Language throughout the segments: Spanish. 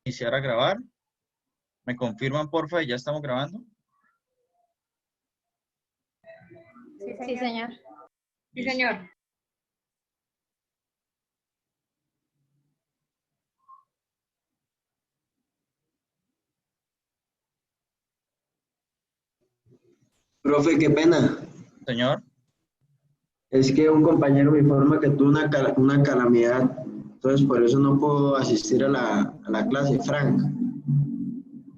Iniciar a grabar. ¿Me confirman, porfa, y ya estamos grabando? Sí, señor. Sí, señor. Profe, qué pena. Señor. Es que un compañero me informa que tuvo una calamidad, entonces por eso no puedo asistir a la clase. Frank,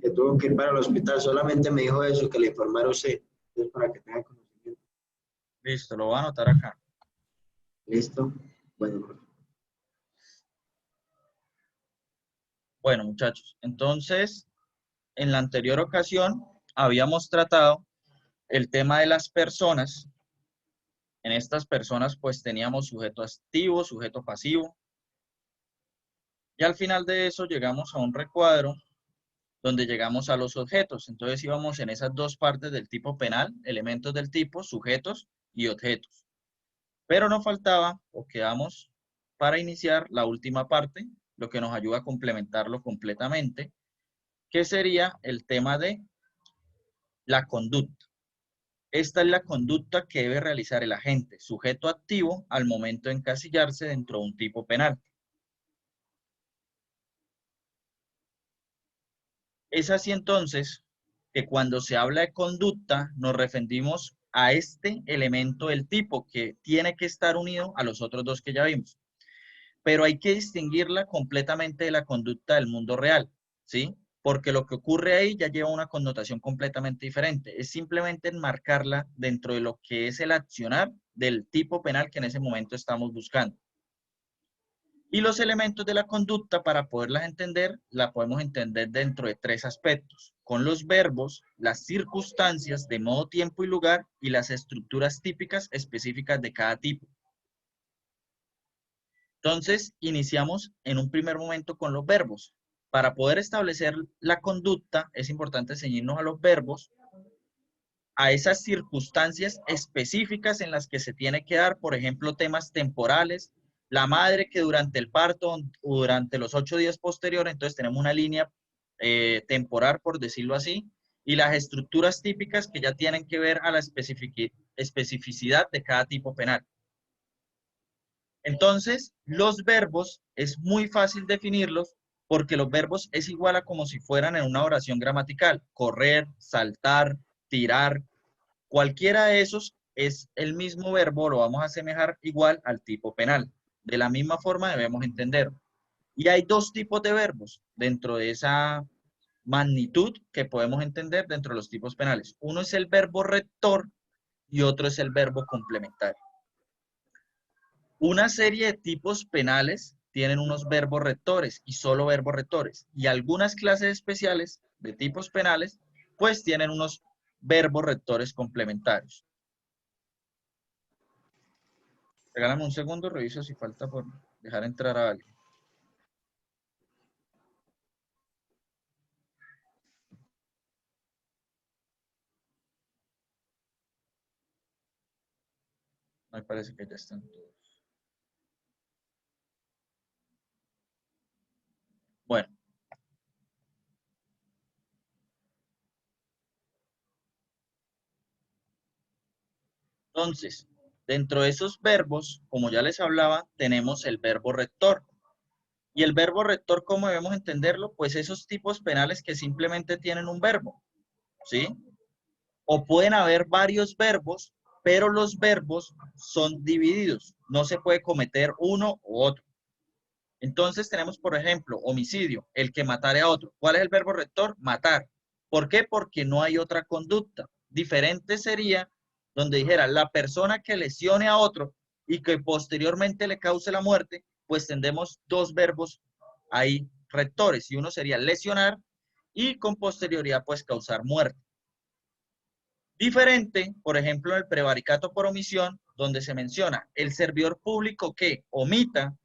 que tuvo que ir para el hospital, solamente me dijo eso, que le informara a usted, entonces para que tenga conocimiento. Listo, lo voy a anotar acá. ¿Listo? Bueno, profe. Bueno, muchachos, entonces, en la anterior ocasión habíamos tratado el tema de las personas. En estas personas, pues, teníamos sujeto activo, sujeto pasivo. Y al final de eso llegamos a un recuadro donde llegamos a los objetos. Entonces íbamos en esas dos partes del tipo penal, elementos del tipo, sujetos y objetos. Pero nos faltaba, o quedamos para iniciar la última parte, lo que nos ayuda a complementarlo completamente, que sería el tema de la conducta. Esta es la conducta que debe realizar el agente, sujeto activo, al momento de encasillarse dentro de un tipo penal. Es así entonces que cuando se habla de conducta nos referimos a este elemento del tipo que tiene que estar unido a los otros dos que ya vimos. Pero hay que distinguirla completamente de la conducta del mundo real, ¿sí? Porque lo que ocurre ahí ya lleva una connotación completamente diferente. Es simplemente enmarcarla dentro de lo que es el accionar del tipo penal que en ese momento estamos buscando. Y los elementos de la conducta, para poderlas entender, la podemos entender dentro de tres aspectos, con los verbos, las circunstancias de modo, tiempo y lugar, y las estructuras típicas específicas de cada tipo. Entonces, iniciamos en un primer momento con los verbos. Para poder establecer la conducta, es importante ceñirnos a los verbos, a esas circunstancias específicas en las que se tiene que dar, por ejemplo, temas temporales, la madre que durante el parto o durante los 8 días posteriores, entonces tenemos una línea temporal, por decirlo así, y las estructuras típicas que ya tienen que ver a la especificidad de cada tipo penal. Entonces, los verbos es muy fácil definirlos porque los verbos es igual a como si fueran en una oración gramatical. Correr, saltar, tirar, cualquiera de esos es el mismo verbo, lo vamos a asemejar igual al tipo penal. De la misma forma debemos entender. Y hay dos tipos de verbos dentro de esa magnitud que podemos entender dentro de los tipos penales. Uno es el verbo rector y otro es el verbo complementario. Una serie de tipos penales tienen unos verbos rectores y solo verbos rectores. Y algunas clases especiales de tipos penales, pues tienen unos verbos rectores complementarios. Regálame un segundo, reviso si falta por dejar entrar a alguien. Me parece que ya están todos. Bueno. Entonces, dentro de esos verbos, como ya les hablaba, tenemos el verbo rector. Y el verbo rector, ¿cómo debemos entenderlo? Pues esos tipos penales que simplemente tienen un verbo, ¿sí? O pueden haber varios verbos, pero los verbos son divididos. No se puede cometer uno u otro. Entonces tenemos, por ejemplo, homicidio, el que matare a otro. ¿Cuál es el verbo rector? Matar. ¿Por qué? Porque no hay otra conducta. Diferente sería donde dijera la persona que lesione a otro y que posteriormente le cause la muerte, pues tendremos dos verbos ahí rectores. Y uno sería lesionar y con posterioridad pues causar muerte. Diferente, por ejemplo, en el prevaricato por omisión, donde se menciona el servidor público que omita,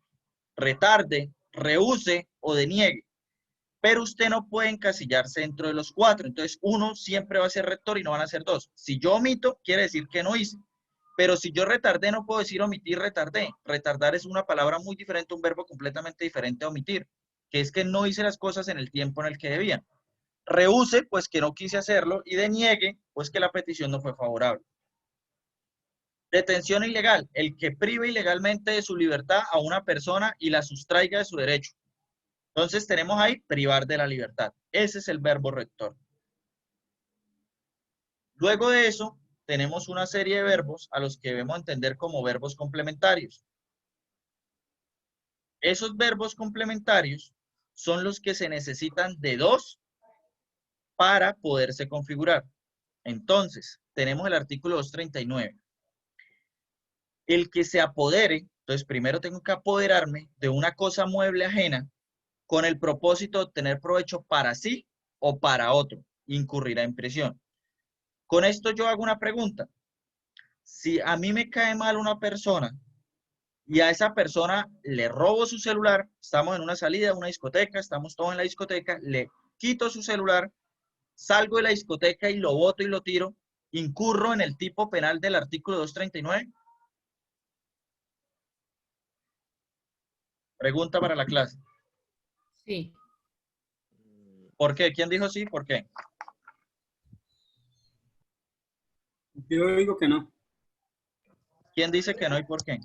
retarde, rehúse o deniegue. Pero usted no puede encasillarse dentro de los cuatro. Entonces, uno siempre va a ser rector y no van a ser dos. Si yo omito, quiere decir que no hice. Pero si yo retardé, no puedo decir omitir, retardé. Retardar es una palabra muy diferente, un verbo completamente diferente a omitir. que es que no hice las cosas en el tiempo en el que debían. Rehúse, pues que no quise hacerlo, y deniegue, pues que la petición no fue favorable. Detención ilegal, el que prive ilegalmente de su libertad a una persona y la sustraiga de su derecho. Entonces tenemos ahí privar de la libertad. Ese es el verbo rector. Luego de eso, tenemos una serie de verbos a los que debemos entender como verbos complementarios. Esos verbos complementarios son los que se necesitan de dos para poderse configurar. Entonces, tenemos el artículo 239. El que se apodere, entonces primero tengo que apoderarme de una cosa mueble ajena con el propósito de obtener provecho para sí o para otro, incurrirá en prisión. Con esto yo hago una pregunta. Si a mí me cae mal una persona y a esa persona le robo su celular, estamos en una salida, una discoteca, estamos todos en la discoteca, le quito su celular, salgo de la discoteca y lo boto y lo tiro, ¿incurro en el tipo penal del artículo 239? Pregunta para la clase. Sí. ¿Por qué? ¿Quién dijo sí? ¿Por qué? Yo digo que no. ¿Quién dice que no y por qué?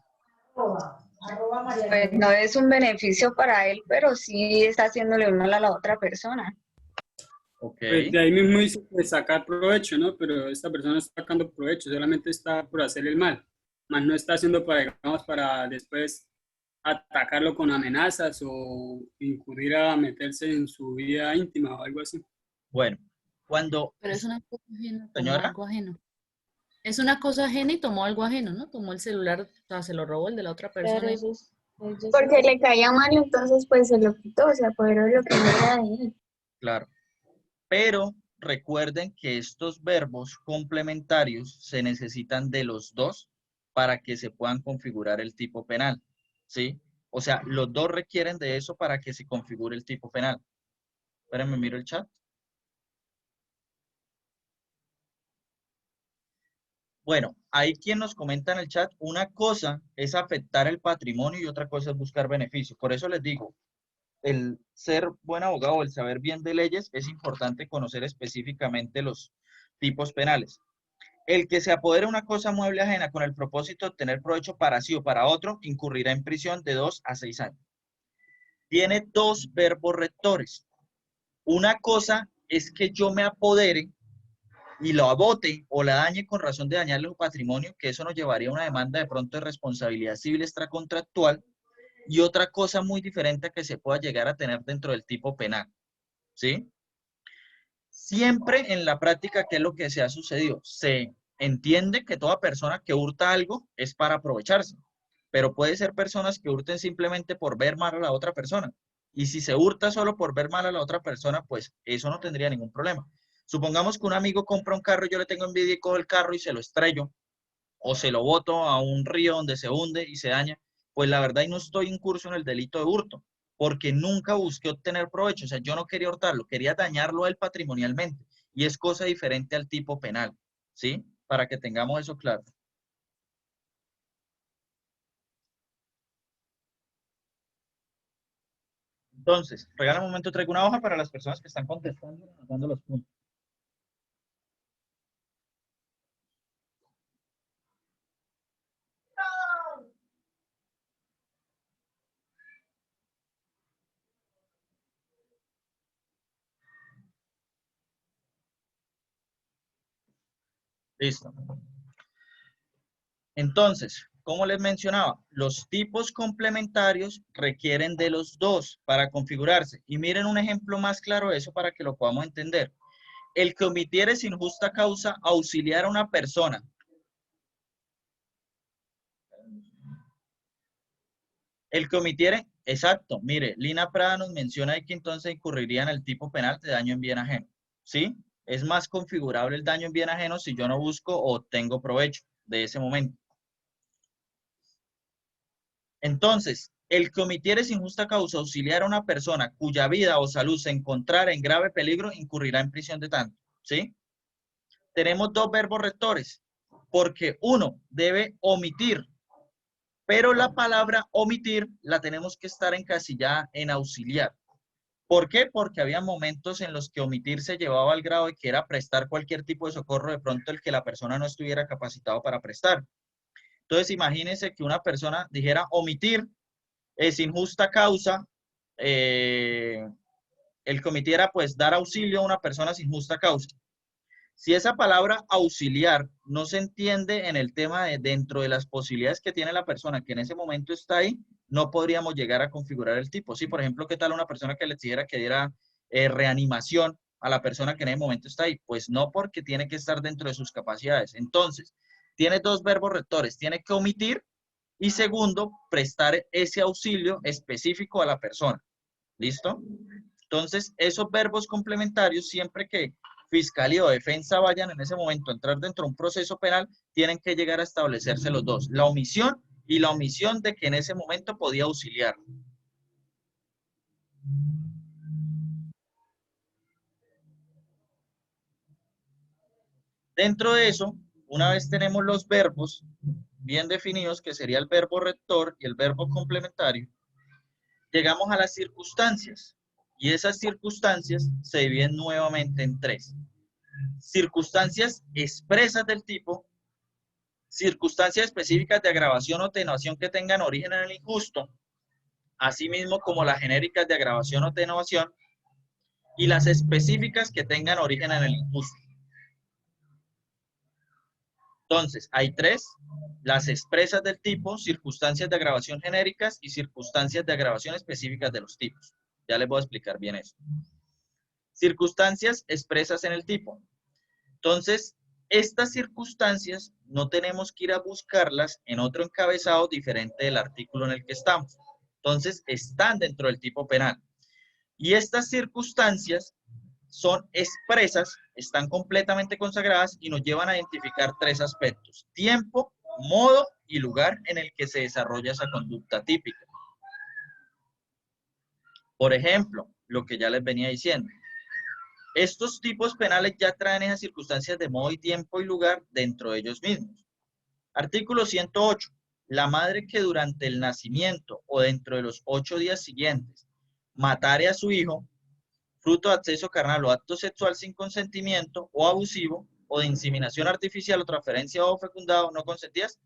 Pues no es un beneficio para él, pero sí está haciéndole un mal a la otra persona. Ok. Pues de ahí mismo dice que sacar provecho, ¿no? Pero esta persona no está sacando provecho, solamente está por hacer el mal. Más no está haciendo para, digamos, para después atacarlo con amenazas o incurrir a meterse en su vida íntima o algo así. Bueno, cuando... Pero es una cosa ajena, tomó Señora. algo ajeno. Es una cosa ajena y tomó algo ajeno, ¿no? Tomó el celular, o sea, se lo robó el de la otra persona. Porque le caía mal, entonces pues se lo quitó, se apoderó de lo que no era de él. Claro. Pero recuerden que estos verbos complementarios se necesitan de los dos para que se puedan configurar el tipo penal, ¿sí? O sea, los dos requieren de eso para que se configure el tipo penal. Espérenme, miro el chat. Bueno, hay quien nos comenta en el chat, una cosa es afectar el patrimonio y otra cosa es buscar beneficios. Por eso les digo, el ser buen abogado, el saber bien de leyes, es importante conocer específicamente los tipos penales. El que se apodere una cosa mueble ajena con el propósito de obtener provecho para sí o para otro, incurrirá en prisión de 2 a 6 años. Tiene dos verbos rectores. Una cosa es que yo me apodere y lo abote o la dañe con razón de dañarle su patrimonio, que eso nos llevaría a una demanda de pronto de responsabilidad civil extracontractual, y otra cosa muy diferente que se pueda llegar a tener dentro del tipo penal, ¿sí? Siempre en la práctica, ¿qué es lo que se ha sucedido? Se entiende que toda persona que hurta algo es para aprovecharse, pero puede ser personas que hurten simplemente por ver mal a la otra persona. Y si se hurta solo por ver mal a la otra persona, pues eso no tendría ningún problema. Supongamos que un amigo compra un carro y yo le tengo envidia y cojo el carro y se lo estrello, o se lo boto a un río donde se hunde y se daña, pues la verdad no estoy incurso en el delito de hurto, porque nunca busqué obtener provecho. O sea, yo no quería hurtarlo, quería dañarlo a él patrimonialmente. Y es cosa diferente al tipo penal, ¿sí? Para que tengamos eso claro. Entonces, regala un momento, traigo una hoja para las personas que están contestando y anotando los puntos. Listo. Entonces, como les mencionaba, los tipos complementarios requieren de los dos para configurarse. Y miren un ejemplo más claro de eso para que lo podamos entender. El que omitiere sin justa causa auxiliar a una persona. El que omitiere, exacto, mire, Lina Prada nos menciona ahí que entonces incurriría en el tipo penal de daño en bien ajeno, ¿sí? Es más configurable el daño en bien ajeno si yo no busco o tengo provecho de ese momento. Entonces, el que omitiere sin justa causa auxiliar a una persona cuya vida o salud se encontrara en grave peligro incurrirá en prisión de tanto, ¿sí? Tenemos dos verbos rectores, porque uno debe omitir, pero la palabra omitir la tenemos que estar encasillada en auxiliar. ¿Por qué? Porque había momentos en los que omitir se llevaba al grado de que era prestar cualquier tipo de socorro de pronto el que la persona no estuviera capacitado para prestar. Entonces, imagínense que una persona dijera omitir sin justa causa, el que omitiera pues dar auxilio a una persona sin justa causa. Si esa palabra auxiliar no se entiende en el tema de dentro de las posibilidades que tiene la persona que en ese momento está ahí, no podríamos llegar a configurar el tipo. Sí, por ejemplo, ¿qué tal una persona que le exigiera que diera reanimación a la persona que en ese momento está ahí? Pues no, porque tiene que estar dentro de sus capacidades. Entonces, tiene dos verbos rectores, tiene que omitir y segundo, prestar ese auxilio específico a la persona. ¿Listo? Entonces, esos verbos complementarios, siempre que fiscalía o defensa vayan en ese momento a entrar dentro de un proceso penal, tienen que llegar a establecerse los dos, la omisión y la omisión de que en ese momento podía auxiliar. Dentro de eso, una vez tenemos los verbos bien definidos, que sería el verbo rector y el verbo complementario, llegamos a las circunstancias. Y esas circunstancias se dividen nuevamente en tres. Circunstancias expresas del tipo, circunstancias específicas de agravación o atenuación que tengan origen en el injusto, asimismo como las genéricas de agravación o atenuación, y las específicas que tengan origen en el injusto. Entonces, hay tres, las expresas del tipo, circunstancias de agravación genéricas y circunstancias de agravación específicas de los tipos. Ya les voy a explicar bien eso. Circunstancias expresas en el tipo. Entonces, estas circunstancias no tenemos que ir a buscarlas en otro encabezado diferente del artículo en el que estamos. Entonces, están dentro del tipo penal. Y estas circunstancias son expresas, están completamente consagradas y nos llevan a identificar tres aspectos: tiempo, modo y lugar en el que se desarrolla esa conducta típica. Por ejemplo, lo que ya les venía diciendo. Estos tipos penales ya traen esas circunstancias de modo y tiempo y lugar dentro de ellos mismos. Artículo 108. La madre que durante el nacimiento o dentro de los 8 días siguientes matare a su hijo, fruto de acceso carnal o acto sexual sin consentimiento o abusivo, o de inseminación artificial o transferencia o fecundado no consentidas,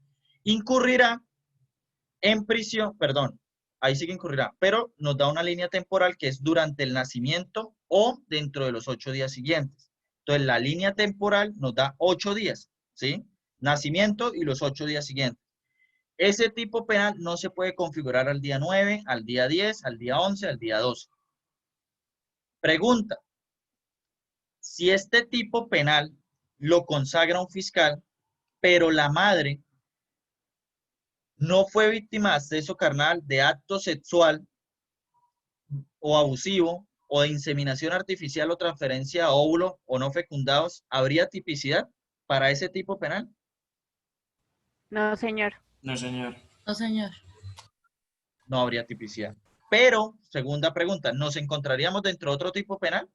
incurrirá en prisión, perdón, ahí sí que incurrirá, pero nos da una línea temporal que es durante el nacimiento o dentro de los 8 días siguientes. Entonces, la línea temporal nos da 8 días, ¿sí? Nacimiento y los 8 días siguientes. Ese tipo penal no se puede configurar al día 9, al día 10, al día 11, al día 12. Pregunta: si este tipo penal lo consagra un fiscal, pero la madre no fue víctima de acceso carnal, de acto sexual o abusivo, o de inseminación artificial o transferencia a óvulos o no fecundados, ¿habría tipicidad para ese tipo penal? No, señor. No, señor. No, señor. No habría tipicidad. Pero, segunda pregunta, ¿nos encontraríamos dentro de otro tipo penal?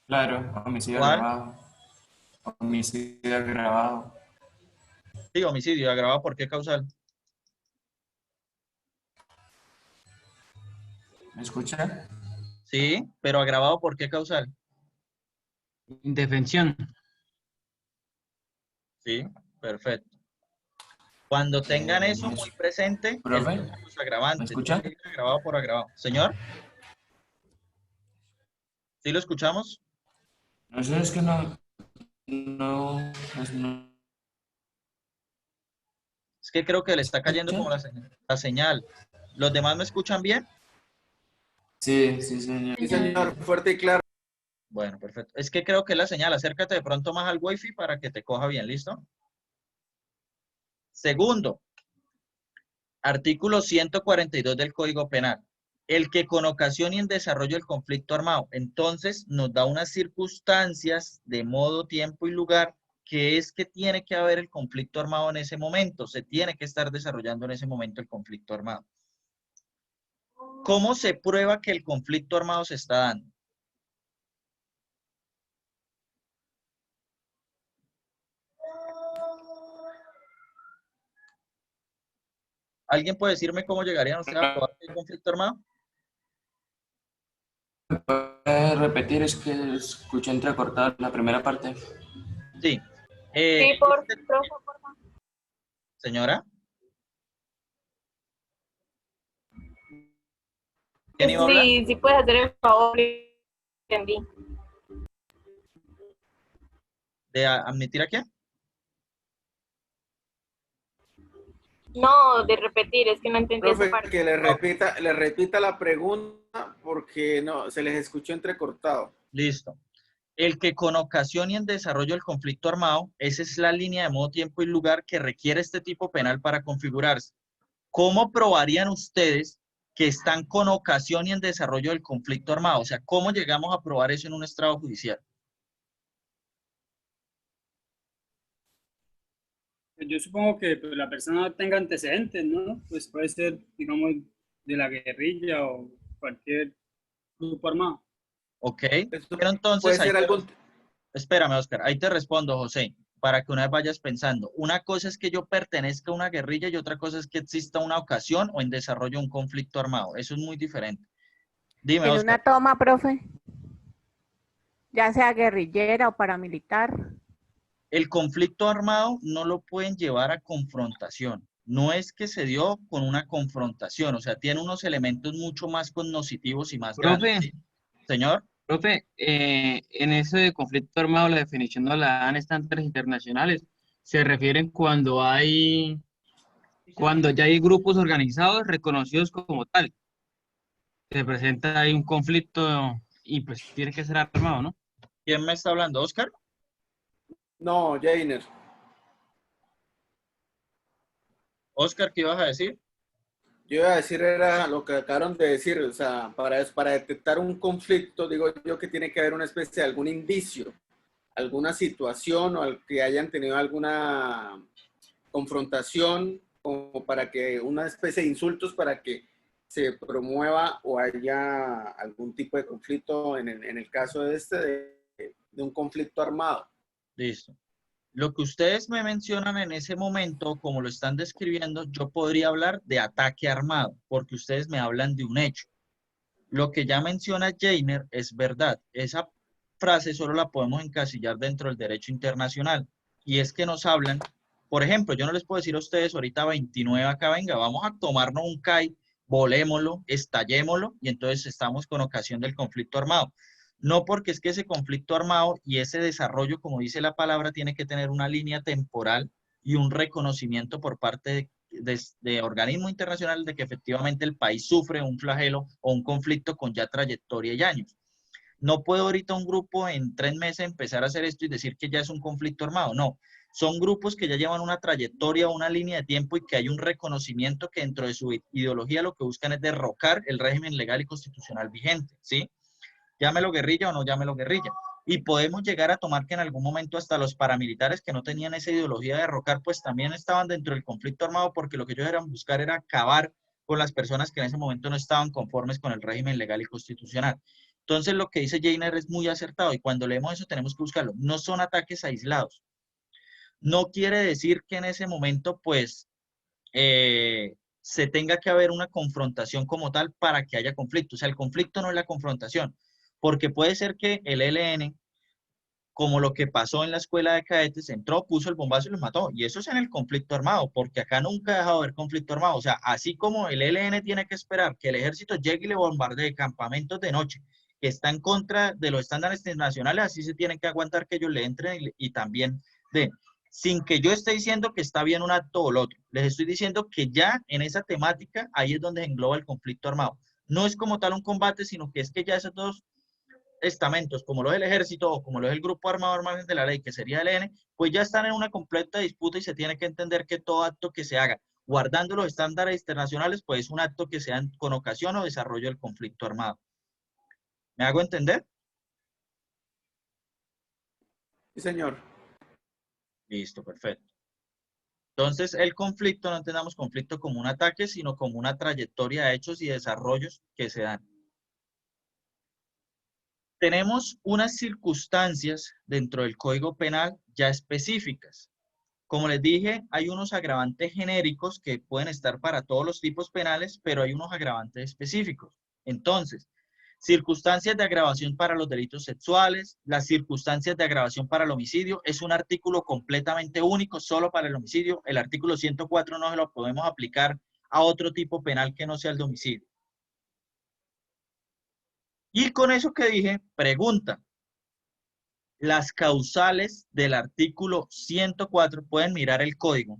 Claro, homicidio ¿Cuál? agravado. Homicidio agravado. Sí, homicidio agravado, ¿por qué causal? ¿Me escucha? Sí, pero agravado, ¿por qué causal? Indefensión. Sí, perfecto. Cuando tengan eso ¿Me muy presente, el profe? tipo es agravante, ¿Me escucha? tiene que ir agravado por agravado. Señor, ¿sí lo escuchamos? No sé, es que no, Es que creo que le está cayendo como ¿escucha? la señal. ¿Los demás me escuchan bien? Sí, sí, señor. Sí, señor. Fuerte y claro. Bueno, perfecto. Es que creo que es la señal. Acércate de pronto más al wifi para que te coja bien, ¿listo? Segundo, artículo 142 del Código Penal. El que con ocasión y en desarrollo del conflicto armado. Entonces nos da unas circunstancias de modo, tiempo y lugar que es que tiene que haber el conflicto armado en ese momento. Se tiene que estar desarrollando en ese momento el conflicto armado. ¿Cómo se prueba que el conflicto armado se está dando? ¿Alguien puede decirme cómo llegarían ustedes a probar que hay conflicto armado? puede repetir? Es que escuché entrecortada la primera parte. Sí. Sí, profe, por favor. Señora, ¿quién iba a hablar? Sí, sí puedes hacer el favor, entendí. ¿De admitir a quién? No, de repetir, es que no entendí esa Profe, parte. que le repita la pregunta porque no, se les escuchó entrecortado. Listo. El que con ocasión y en desarrollo del conflicto armado, esa es la línea de modo, tiempo y lugar que requiere este tipo penal para configurarse. ¿Cómo probarían ustedes que están con ocasión y en desarrollo del conflicto armado? O sea, ¿cómo llegamos a probar eso en un estrado judicial? Yo supongo que pues, la persona tenga antecedentes, ¿no? Pues puede ser, digamos, de la guerrilla o cualquier grupo armado. ¿Ok? Eso Pero entonces, puede ser algo. espérame, Oscar, ahí te respondo, José, para que una vez vayas pensando. Una cosa es que yo pertenezca a una guerrilla y otra cosa es que exista una ocasión o en desarrollo un conflicto armado. Eso es muy diferente. Dime, En Oscar. una toma, profe, ya sea guerrillera o paramilitar. El conflicto armado no lo pueden llevar a confrontación. No es que se dio con una confrontación, o sea, tiene unos elementos mucho más cognoscitivos y más grandes. Profe, Señor, profe, en ese conflicto armado la definición no la dan estándares internacionales. Se refieren cuando ya hay grupos organizados reconocidos como tal. Se presenta ahí un conflicto y pues tiene que ser armado, ¿no? ¿quién me está hablando? ¿Oscar? No, Jainer. ¿Oscar, qué ibas a decir? Yo iba a decir era lo que acabaron de decir, o sea, para detectar un conflicto, digo yo que tiene que haber una especie de algún indicio, alguna situación o al que hayan tenido alguna confrontación, como para que una especie de insultos para que se promueva o haya algún tipo de conflicto en el caso de un conflicto armado. Listo. Lo que ustedes me mencionan en ese momento, como lo están describiendo, yo podría hablar de ataque armado, porque ustedes me hablan de un hecho. Lo que ya menciona Jainer es verdad. Esa frase solo la podemos encasillar dentro del derecho internacional. Y es que nos hablan, por ejemplo, yo no les puedo decir a ustedes ahorita 29 acá, venga, vamos a tomarnos un CAI, volémoslo, estallémoslo, y entonces estamos con ocasión del conflicto armado. No, porque es que ese conflicto armado y ese desarrollo, como dice la palabra, tiene que tener una línea temporal y un reconocimiento por parte de organismos internacionales de que efectivamente el país sufre un flagelo o un conflicto con ya trayectoria y años. No puedo ahorita un grupo en 3 meses empezar a hacer esto y decir que ya es un conflicto armado. No, son grupos que ya llevan una trayectoria, una línea de tiempo y que hay un reconocimiento que dentro de su ideología lo que buscan es derrocar el régimen legal y constitucional vigente, ¿sí? Llámelo guerrilla o no llámelo guerrilla. Y podemos llegar a tomar que en algún momento hasta los paramilitares que no tenían esa ideología de derrocar, pues también estaban dentro del conflicto armado porque lo que ellos eran buscar era acabar con las personas que en ese momento no estaban conformes con el régimen legal y constitucional. Entonces lo que dice Jainer es muy acertado y cuando leemos eso tenemos que buscarlo. No son ataques aislados. No quiere decir que en ese momento pues se tenga que haber una confrontación como tal para que haya conflicto. O sea, el conflicto no es la confrontación, porque puede ser que el ELN, como lo que pasó en la escuela de cadetes, entró, puso el bombazo y los mató. Y eso es en el conflicto armado, porque acá nunca ha dejado de haber conflicto armado. O sea, así como el ELN tiene que esperar que el ejército llegue y le bombardee campamentos de noche, que está en contra de los estándares internacionales, así se tienen que aguantar que ellos le entren y también den. Sin que yo esté diciendo que está bien un acto o el otro. Les estoy diciendo que ya en esa temática, ahí es donde engloba el conflicto armado. No es como tal un combate, sino que es que ya esos dos estamentos, como lo es el ejército o como lo es el grupo armado al margen de la ley, que sería el ELN, pues ya están en una completa disputa y se tiene que entender que todo acto que se haga guardando los estándares internacionales, pues es un acto que sea con ocasión o desarrollo del conflicto armado. ¿Me hago entender? Sí, señor. Listo, perfecto. Entonces, el conflicto, no entendamos conflicto como un ataque, sino como una trayectoria de hechos y desarrollos que se dan. Tenemos unas circunstancias dentro del Código Penal ya específicas. Como les dije, hay unos agravantes genéricos que pueden estar para todos los tipos penales, pero hay unos agravantes específicos. Entonces, Circunstancias de agravación para los delitos sexuales, las circunstancias de agravación para el homicidio, es un artículo completamente único solo para el homicidio. El artículo 104 no se lo podemos aplicar a otro tipo penal que no sea el de homicidio. Y con eso que dije, pregunta. Las causales del artículo 104, pueden mirar el código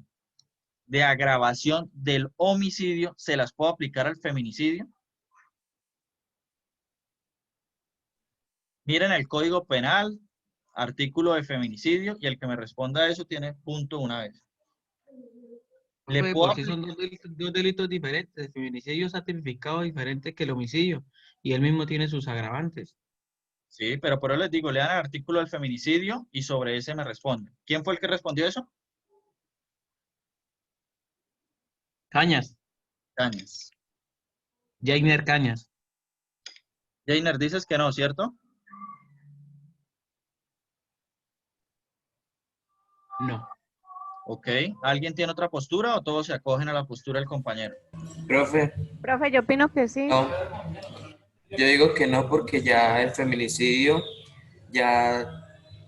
de agravación del homicidio, ¿se las puedo aplicar al feminicidio? Miren el Código Penal, artículo de feminicidio, y el que me responda a eso tiene punto una vez. Le Profe, puedo porque son dos delitos diferentes. El feminicidio está tipificado diferente que el homicidio y él mismo tiene sus agravantes. Sí, pero por eso les digo, lean el artículo del feminicidio y sobre ese me responden. ¿Quién fue el que respondió eso? Cañas, Cañas. Jainer Cañas. Jainer, dices que no, ¿cierto? No. Ok. ¿Alguien tiene otra postura o todos se acogen a la postura del compañero? Profe, Profe, yo opino que sí. no. Yo digo que no porque ya el feminicidio ya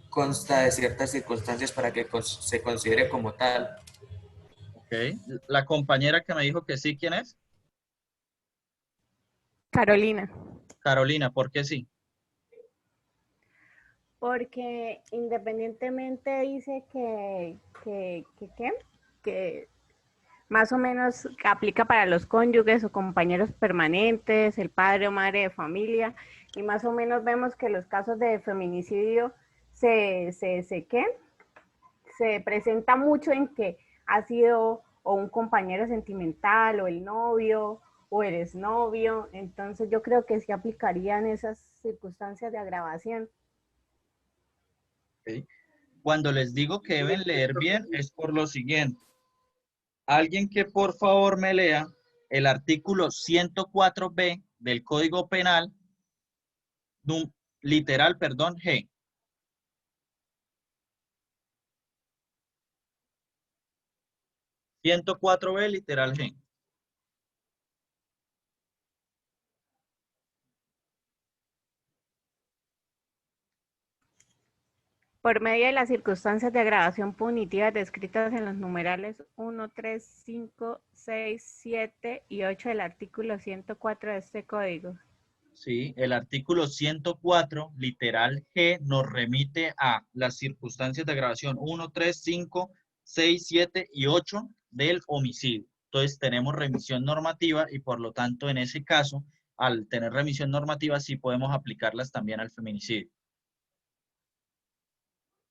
consta de ciertas circunstancias para que se considere como tal. Ok. La compañera que me dijo que sí, ¿quién es? Carolina. Carolina, ¿por qué sí? Porque independientemente dice que más o menos aplica para los cónyuges o compañeros permanentes, el padre o madre de familia, y más o menos vemos que los casos de feminicidio se presenta mucho en que ha sido o un compañero sentimental o el novio o el exnovio, entonces yo creo que sí aplicarían esas circunstancias de agravación. Okay. Cuando les digo que deben leer bien es por lo siguiente. Alguien que por favor me lea el artículo 104b del Código Penal, literal, perdón, G. (104b) literal G. Por medio de las circunstancias de agravación punitiva descritas en los numerales 1, 3, 5, 6, 7 y 8 del artículo 104 de este código. Sí, el artículo 104, literal G, nos remite a las circunstancias de agravación 1, 3, 5, 6, 7 y 8 del homicidio. Entonces tenemos remisión normativa y por lo tanto en ese caso, al tener remisión normativa, sí podemos aplicarlas también al feminicidio.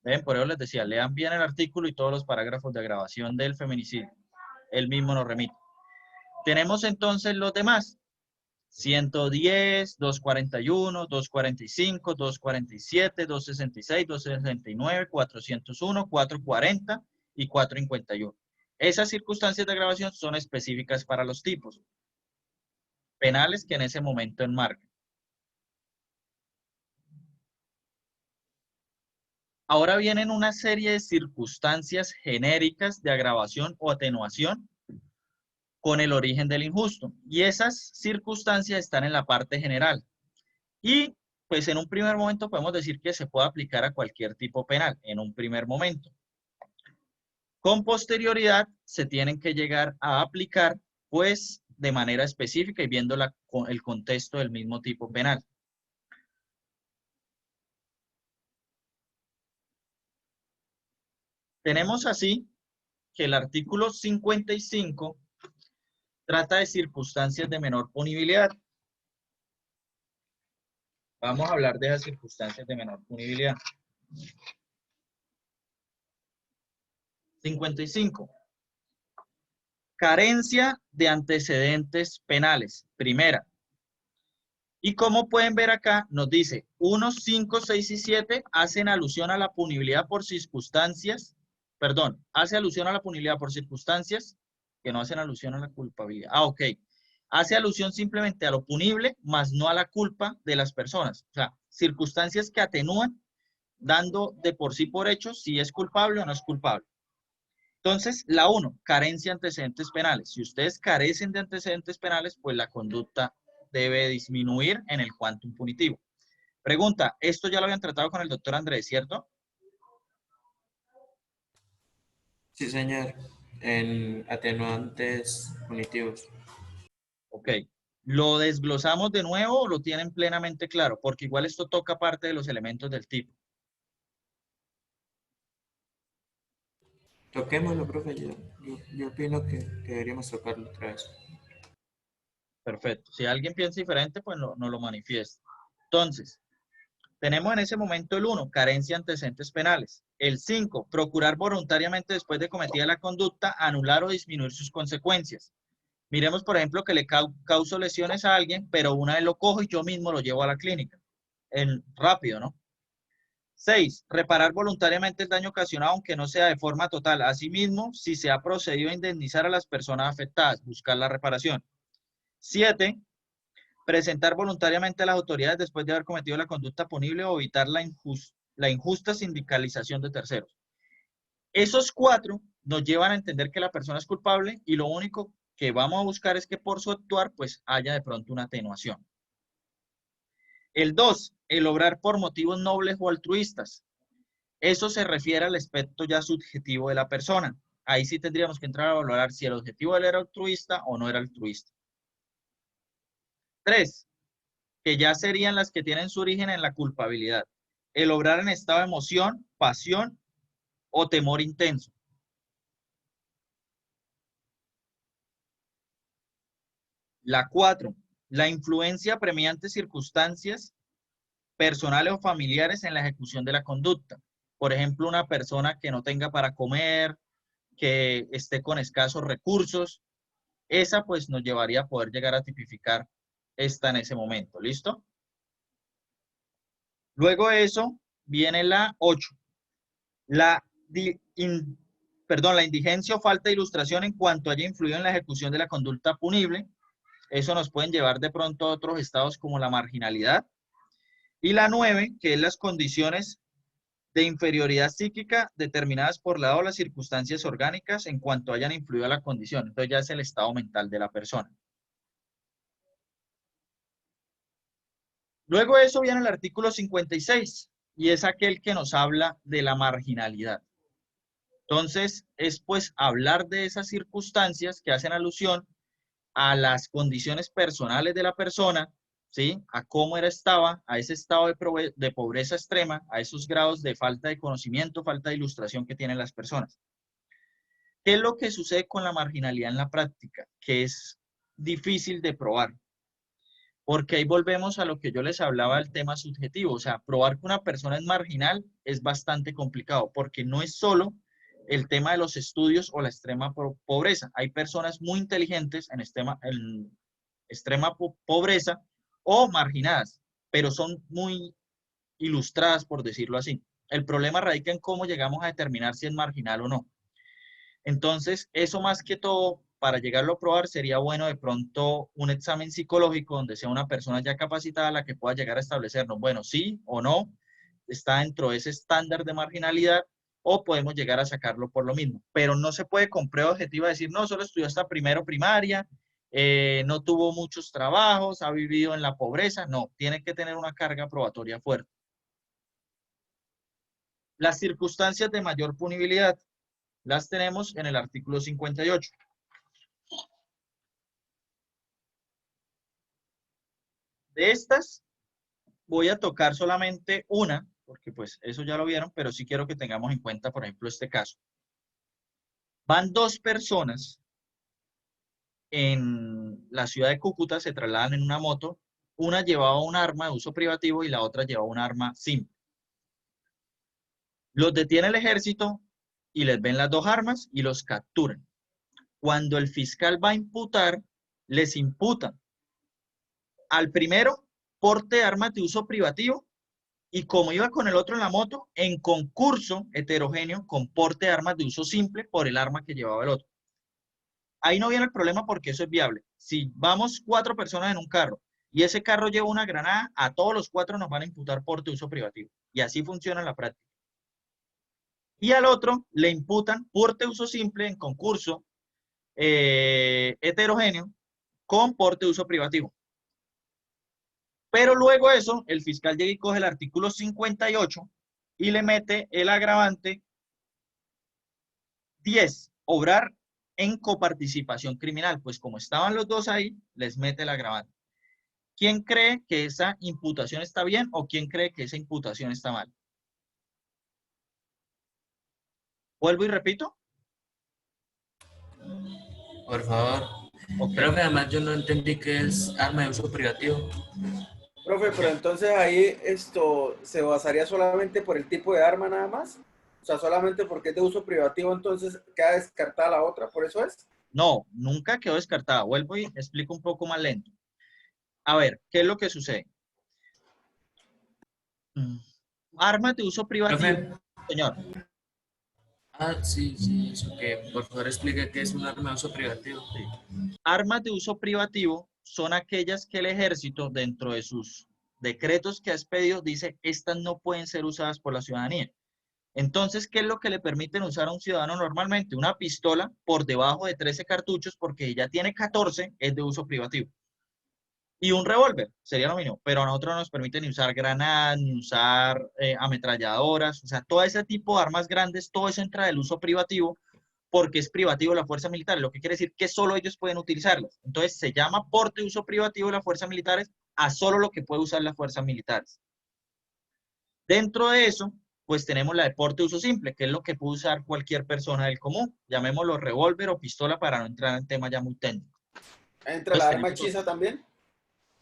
¿Ven? Por eso les decía, lean bien el artículo y todos los parágrafos de agravación del feminicidio. Él mismo nos remite. Tenemos entonces los demás. 110, 241, 245, 247, 266, 269, 401, 440 y 451. Esas circunstancias de agravación son específicas para los tipos penales que en ese momento enmarcan. Ahora vienen una serie de circunstancias genéricas de agravación o atenuación con el origen del injusto. Y esas circunstancias están en la parte general. Y pues en un primer momento podemos decir que se puede aplicar a cualquier tipo penal, en un primer momento. Con posterioridad se tienen que llegar a aplicar pues de manera específica y viendo el contexto del mismo tipo penal. Tenemos así que el artículo 55 trata de circunstancias de menor punibilidad. Vamos a hablar de esas circunstancias de menor punibilidad. 55. Carencia de antecedentes penales. Primera. Y como pueden ver acá, nos dice 1, 5, 6 y 7 hacen alusión a la punibilidad por circunstancias, perdón, hace alusión a la punibilidad por circunstancias que no hacen alusión a la culpabilidad. Ah, ok. Hace alusión simplemente a lo punible, más no a la culpa de las personas. O sea, circunstancias que atenúan, dando de por sí por hecho si es culpable o no es culpable. Entonces, la 1, carencia de antecedentes penales. Si ustedes carecen de antecedentes penales, pues la conducta debe disminuir en el quantum punitivo. Pregunta, esto ya lo habían tratado con el doctor Andrés, ¿cierto? Sí, señor. En atenuantes punitivos. Ok. ¿Lo desglosamos de nuevo o lo tienen plenamente claro? Porque igual esto toca parte de los elementos del tipo. Toquémoslo, profe. Yo opino que deberíamos tocarlo otra vez. Perfecto. Si alguien piensa diferente, pues no lo manifiesta. Entonces, tenemos en ese momento el 1, carencia de antecedentes penales. El 5, procurar voluntariamente después de cometida la conducta, anular o disminuir sus consecuencias. Miremos, por ejemplo, que le causo lesiones a alguien, pero una vez lo cojo y yo mismo lo llevo a la clínica. Rápido, ¿no? 6, reparar voluntariamente el daño ocasionado, aunque no sea de forma total. Asimismo, si se ha procedido a indemnizar a las personas afectadas, buscar la reparación. 7, presentar voluntariamente a las autoridades después de haber cometido la conducta punible o evitar la injusta sindicalización de terceros. Esos 4 nos llevan a entender que la persona es culpable y lo único que vamos a buscar es que por su actuar pues haya de pronto una atenuación. El 2, el obrar por motivos nobles o altruistas. Eso se refiere al aspecto ya subjetivo de la persona. Ahí sí tendríamos que entrar a valorar si el objetivo de él era altruista o no era altruista. 3, que ya serían las que tienen su origen en la culpabilidad. El obrar en estado de emoción, pasión o temor intenso. La 4, la influencia premiante circunstancias personales o familiares en la ejecución de la conducta. Por ejemplo, una persona que no tenga para comer, que esté con escasos recursos, esa pues nos llevaría a poder llegar a tipificar esta en ese momento. ¿Listo? Luego de eso viene la 8. La indigencia o falta de ilustración en cuanto haya influido en la ejecución de la conducta punible. Eso nos pueden llevar de pronto a otros estados como la marginalidad. Y la 9, que es las condiciones de inferioridad psíquica determinadas por la o las circunstancias orgánicas en cuanto hayan influido a la condición. Entonces ya es el estado mental de la persona. Luego de eso viene el artículo 56 y es aquel que nos habla de la marginalidad. Entonces es pues hablar de esas circunstancias que hacen alusión a las condiciones personales de la persona, ¿sí? A cómo estaba, a ese estado de pobreza extrema, a esos grados de falta de conocimiento, falta de ilustración que tienen las personas. ¿Qué es lo que sucede con la marginalidad en la práctica? Que es difícil de probar. Porque ahí volvemos a lo que yo les hablaba del tema subjetivo. O sea, probar que una persona es marginal es bastante complicado, porque no es solo el tema de los estudios o la extrema pobreza. Hay personas muy inteligentes en extrema pobreza o marginadas, pero son muy ilustradas, por decirlo así. El problema radica en cómo llegamos a determinar si es marginal o no. Entonces, eso más que todo, para llegarlo a probar, sería bueno de pronto un examen psicológico donde sea una persona ya capacitada la que pueda llegar a establecernos, bueno, sí o no, está dentro de ese estándar de marginalidad, o podemos llegar a sacarlo por lo mismo. Pero no se puede con prueba objetiva decir, no, solo estudió hasta primero primaria, no tuvo muchos trabajos, ha vivido en la pobreza. No, tiene que tener una carga probatoria fuerte. Las circunstancias de mayor punibilidad las tenemos en el artículo 58. De estas, voy a tocar solamente una, porque pues eso ya lo vieron, pero sí quiero que tengamos en cuenta, por ejemplo, este caso. Van 2 personas en la ciudad de Cúcuta, se trasladan en una moto, una llevaba un arma de uso privativo y la otra llevaba un arma simple. Los detiene el ejército y les ven las 2 armas y los capturan. Cuando el fiscal va a imputar, les imputan al primero porte de armas de uso privativo y como iba con el otro en la moto, en concurso heterogéneo con porte de armas de uso simple por el arma que llevaba el otro. Ahí no viene el problema porque eso es viable. Si vamos 4 personas en un carro y ese carro lleva una granada, a todos los 4 nos van a imputar porte de uso privativo. Y así funciona en la práctica. Y al otro le imputan porte de uso simple en concurso heterogéneo con porte de uso privativo. Pero luego eso, el fiscal llega y coge el artículo 58 y le mete el agravante 10, obrar en coparticipación criminal. Pues como estaban los dos ahí, les mete el agravante. ¿Quién cree que esa imputación está bien o quién cree que esa imputación está mal? Vuelvo y repito. Por favor. Ok. Profe, además yo no entendí qué es arma de uso privativo. Profe, pero entonces ahí esto se basaría solamente por el tipo de arma nada más. O sea, solamente porque es de uso privativo, entonces queda descartada la otra, ¿por eso es? No, nunca quedó descartada. Vuelvo y explico un poco más lento. A ver, ¿qué es lo que sucede? Armas de uso privativo, Profe. señor. Ah, sí, eso que por favor explique qué es un arma de uso privativo. Sí. Armas de uso privativo son aquellas que el ejército, dentro de sus decretos que ha expedido, dice, estas no pueden ser usadas por la ciudadanía. Entonces, ¿qué es lo que le permiten usar a un ciudadano normalmente? Una pistola por debajo de 13 cartuchos, porque ya tiene 14, es de uso privativo. Y un revólver, sería lo mínimo, pero a nosotros no nos permiten ni usar granadas, ni usar ametralladoras, o sea, todo ese tipo de armas grandes, todo eso entra del uso privativo, porque es privativo de la fuerza militar, lo que quiere decir que solo ellos pueden utilizarlas. Entonces, se llama porte de uso privativo de las fuerzas militares a solo lo que puede usar las fuerzas militares. Dentro de eso, pues tenemos la de porte de uso simple, que es lo que puede usar cualquier persona del común, llamémoslo revólver o pistola para no entrar en tema ya muy técnico. ¿Entra la arma hechiza también?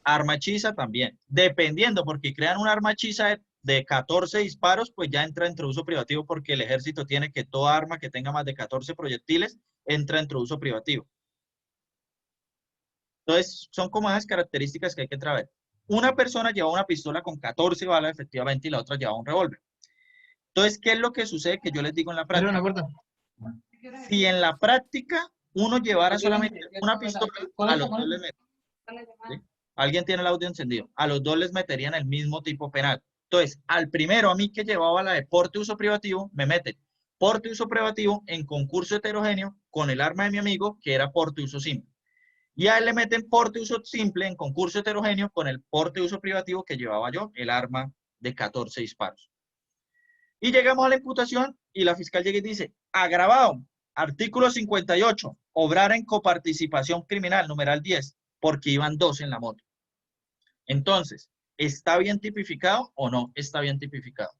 Arma hechiza también, dependiendo, porque crean un arma hechiza de 14 disparos, pues ya entra entre uso privativo, porque el ejército tiene que toda arma que tenga más de 14 proyectiles entra entre uso privativo. Entonces, son como esas características que hay que traer. Una persona lleva una pistola con 14 balas, efectivamente, y la otra lleva un revólver. Entonces, ¿qué es lo que sucede que yo les digo en la práctica? Si en la práctica uno llevara solamente una pistola, a los dos les meten. ¿Sí? Alguien tiene el audio encendido. A los dos les meterían el mismo tipo penal. Entonces, al primero, a mí que llevaba la de porte uso privativo, me meten porte uso privativo en concurso heterogéneo con el arma de mi amigo, que era porte uso simple. Y a él le meten porte uso simple en concurso heterogéneo con el porte uso privativo que llevaba yo, el arma de 14 disparos. Y llegamos a la imputación y la fiscal llega y dice, agravado, artículo 58, obrar en coparticipación criminal, numeral 10, porque iban dos en la moto. Entonces, ¿está bien tipificado o no está bien tipificado?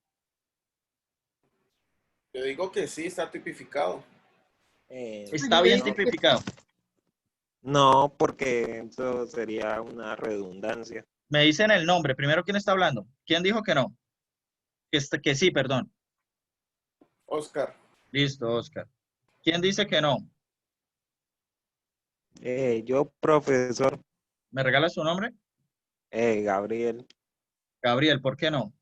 Yo digo que sí, está tipificado. ¿Está bien tipificado? No, porque eso sería una redundancia. Me dicen el nombre. Primero, ¿quién está hablando? ¿Quién dijo que no? Que sí, perdón. Oscar. Listo, Oscar. ¿Quién dice que no? Yo, profesor. ¿Me regala su nombre? Gabriel. Gabriel, ¿por qué no?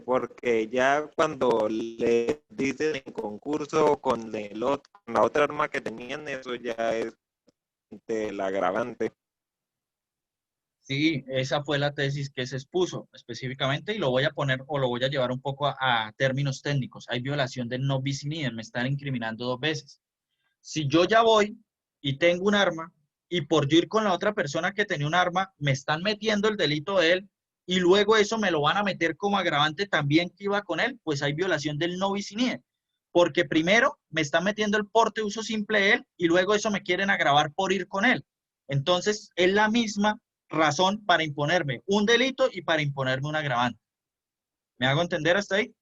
Porque ya cuando le dicen en concurso con la otra arma que tenían, eso ya es del agravante. Sí, esa fue la tesis que se expuso específicamente y lo voy a poner o lo voy a llevar un poco a términos técnicos. Hay violación del non bis in idem, me están incriminando dos veces. Si yo ya voy y tengo un arma y por yo ir con la otra persona que tenía un arma, me están metiendo el delito de él y luego eso me lo van a meter como agravante también que iba con él, pues hay violación del non bis in idem. Porque primero me están metiendo el porte de uso simple de él y luego eso me quieren agravar por ir con él. Entonces es la misma razón para imponerme un delito y para imponerme un agravante. ¿Me hago entender hasta ahí?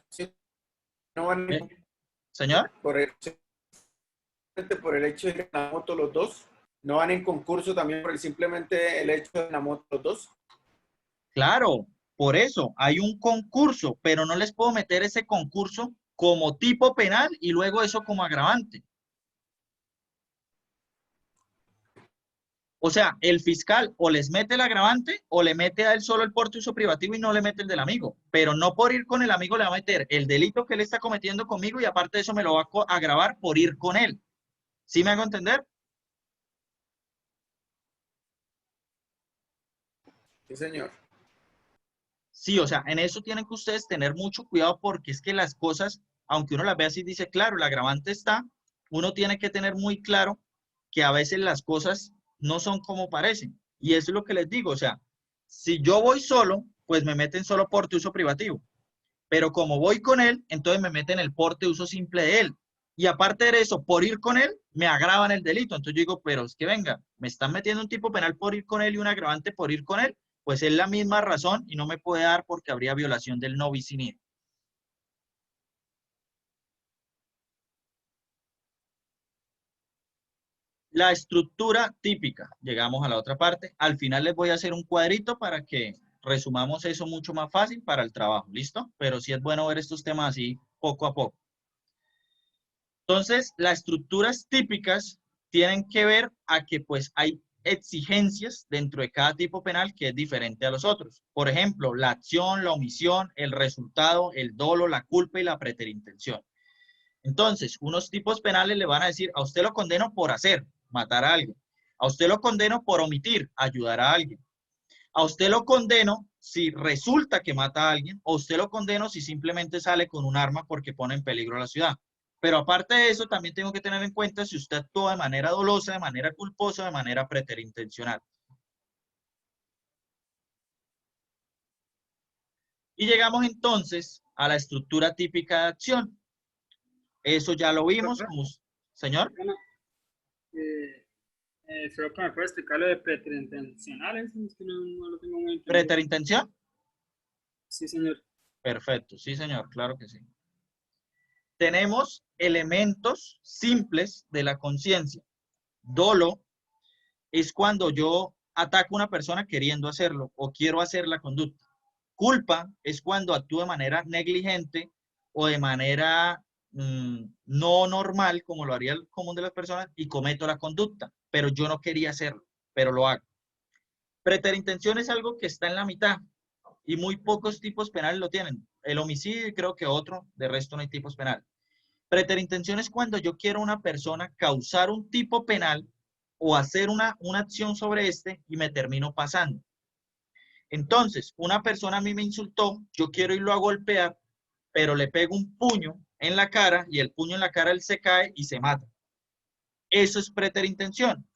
Sí. No van ¿Señor? por el hecho de ir en la moto los dos. No van en concurso también por simplemente el hecho de ir en la moto los dos. Claro, por eso hay un concurso, pero no les puedo meter ese concurso como tipo penal y luego eso como agravante. O sea, el fiscal o les mete el agravante o le mete a él solo el porte uso privativo y no le mete el del amigo. Pero no por ir con el amigo le va a meter el delito que él está cometiendo conmigo y aparte de eso me lo va a agravar por ir con él. ¿Sí me hago entender? Sí, señor. Sí, o sea, en eso tienen que ustedes tener mucho cuidado porque es que las cosas, aunque uno las ve así, dice, claro, el agravante está, uno tiene que tener muy claro que a veces las cosas no son como parecen. Y eso es lo que les digo, o sea, si yo voy solo, pues me meten solo porte uso privativo. Pero como voy con él, entonces me meten el porte uso simple de él. Y aparte de eso, por ir con él, me agravan el delito. Entonces yo digo, pero es que venga, me están metiendo un tipo penal por ir con él y un agravante por ir con él. Pues es la misma razón y no me puede dar porque habría violación del no bis in idem. La estructura típica, llegamos a la otra parte. Al final les voy a hacer un cuadrito para que resumamos eso mucho más fácil para el trabajo, ¿listo? Pero sí es bueno ver estos temas así poco a poco. Entonces, las estructuras típicas tienen que ver a que pues hay exigencias dentro de cada tipo penal que es diferente a los otros. Por ejemplo, la acción, la omisión, el resultado, el dolo, la culpa y la preterintención. Entonces, unos tipos penales le van a decir, a usted lo condeno por hacer, matar a alguien. A usted lo condeno por omitir, ayudar a alguien. A usted lo condeno si resulta que mata a alguien, o usted lo condeno si simplemente sale con un arma porque pone en peligro a la ciudad. Pero aparte de eso, también tengo que tener en cuenta si usted actúa de manera dolosa, de manera culposa, de manera preterintencional. Y llegamos entonces a la estructura típica de acción. Eso ya lo vimos. Señor. Solo que me puede explicar lo de preterintencionales, es que no lo tengo muy entendido. ¿Preterintención? Sí, señor. Perfecto, sí, señor, claro que sí. Tenemos elementos simples de la conciencia. Dolo es cuando yo ataco a una persona queriendo hacerlo o quiero hacer la conducta. Culpa es cuando actúo de manera negligente o de manera no normal, como lo haría el común de las personas, y cometo la conducta, pero yo no quería hacerlo, pero lo hago. Preterintención es algo que está en la mitad y muy pocos tipos penales lo tienen. El homicidio y creo que otro, de resto no hay tipos penales. Preterintención es cuando yo quiero a una persona causar un tipo penal o hacer una acción sobre este y me termino pasando. Entonces, una persona a mí me insultó, yo quiero irlo a golpear, pero le pego un puño en la cara y el puño en la cara él se cae y se mata. Eso es preterintención,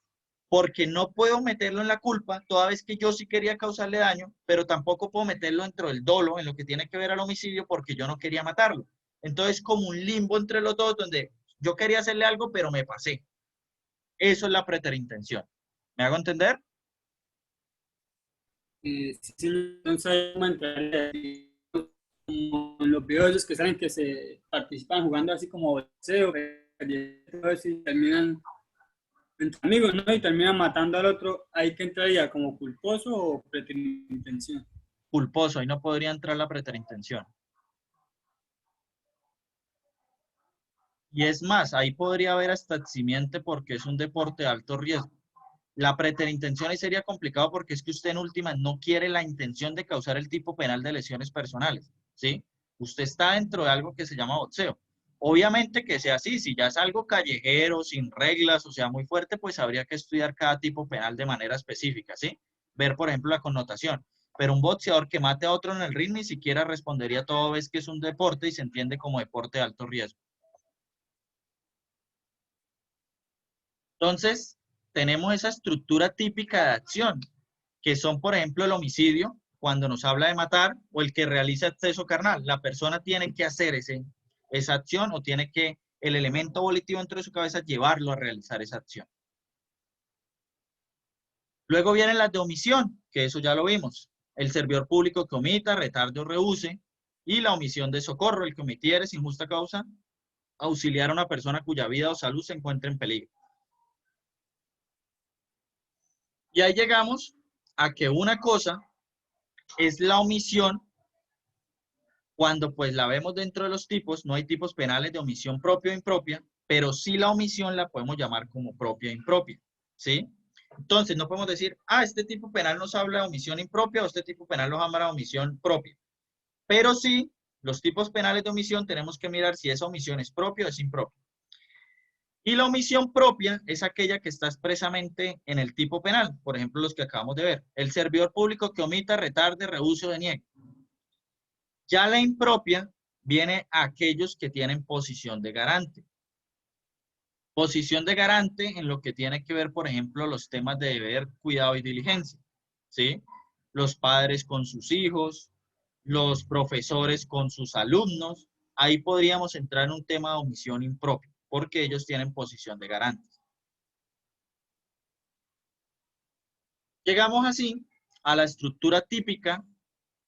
porque no puedo meterlo en la culpa toda vez que yo sí quería causarle daño, pero tampoco puedo meterlo dentro del dolo, en lo que tiene que ver al homicidio, porque yo no quería matarlo. Entonces, como un limbo entre los dos, donde yo quería hacerle algo, pero me pasé. Eso es la preterintención. ¿Me hago entender? Sí, entonces, ¿cómo entraría? Como en los videos que salen que se participan jugando así como boxeo, y terminan entre amigos, ¿no? Y terminan matando al otro, ¿ahí que entraría? ¿Como culposo o preterintención? Culposo, ahí no podría entrar la preterintención. Y es más, ahí podría haber hasta eximiente porque es un deporte de alto riesgo. La preterintención ahí sería complicado porque es que usted en última no quiere la intención de causar el tipo penal de lesiones personales, ¿sí? Usted está dentro de algo que se llama boxeo. Obviamente que sea así, si ya es algo callejero, sin reglas, o sea, muy fuerte, pues habría que estudiar cada tipo penal de manera específica, ¿sí? Ver, por ejemplo, la connotación. Pero un boxeador que mate a otro en el ring ni siquiera respondería toda vez que es un deporte y se entiende como deporte de alto riesgo. Entonces, tenemos esa estructura típica de acción, que son, por ejemplo, el homicidio, cuando nos habla de matar, o el que realiza exceso carnal. La persona tiene que hacer esa acción o tiene que, el elemento volitivo dentro de su cabeza, llevarlo a realizar esa acción. Luego vienen las de omisión, que eso ya lo vimos. El servidor público que omita, retarde o rehúse, y la omisión de socorro, el que omitiere sin justa causa, auxiliar a una persona cuya vida o salud se encuentre en peligro. Y ahí llegamos a que una cosa es la omisión, cuando pues la vemos dentro de los tipos, no hay tipos penales de omisión propia o impropia, pero sí la omisión la podemos llamar como propia e impropia, ¿sí? Entonces no podemos decir, este tipo penal nos habla de omisión impropia o este tipo penal nos habla de omisión propia. Pero sí, los tipos penales de omisión tenemos que mirar si esa omisión es propia o es impropia. Y la omisión propia es aquella que está expresamente en el tipo penal, por ejemplo, los que acabamos de ver. El servidor público que omita, retarde, rehúse o deniegue. Ya la impropia viene a aquellos que tienen posición de garante. Posición de garante en lo que tiene que ver, por ejemplo, los temas de deber, cuidado y diligencia, ¿sí? Los padres con sus hijos, los profesores con sus alumnos. Ahí podríamos entrar en un tema de omisión impropia, porque ellos tienen posición de garante. Llegamos así a la estructura típica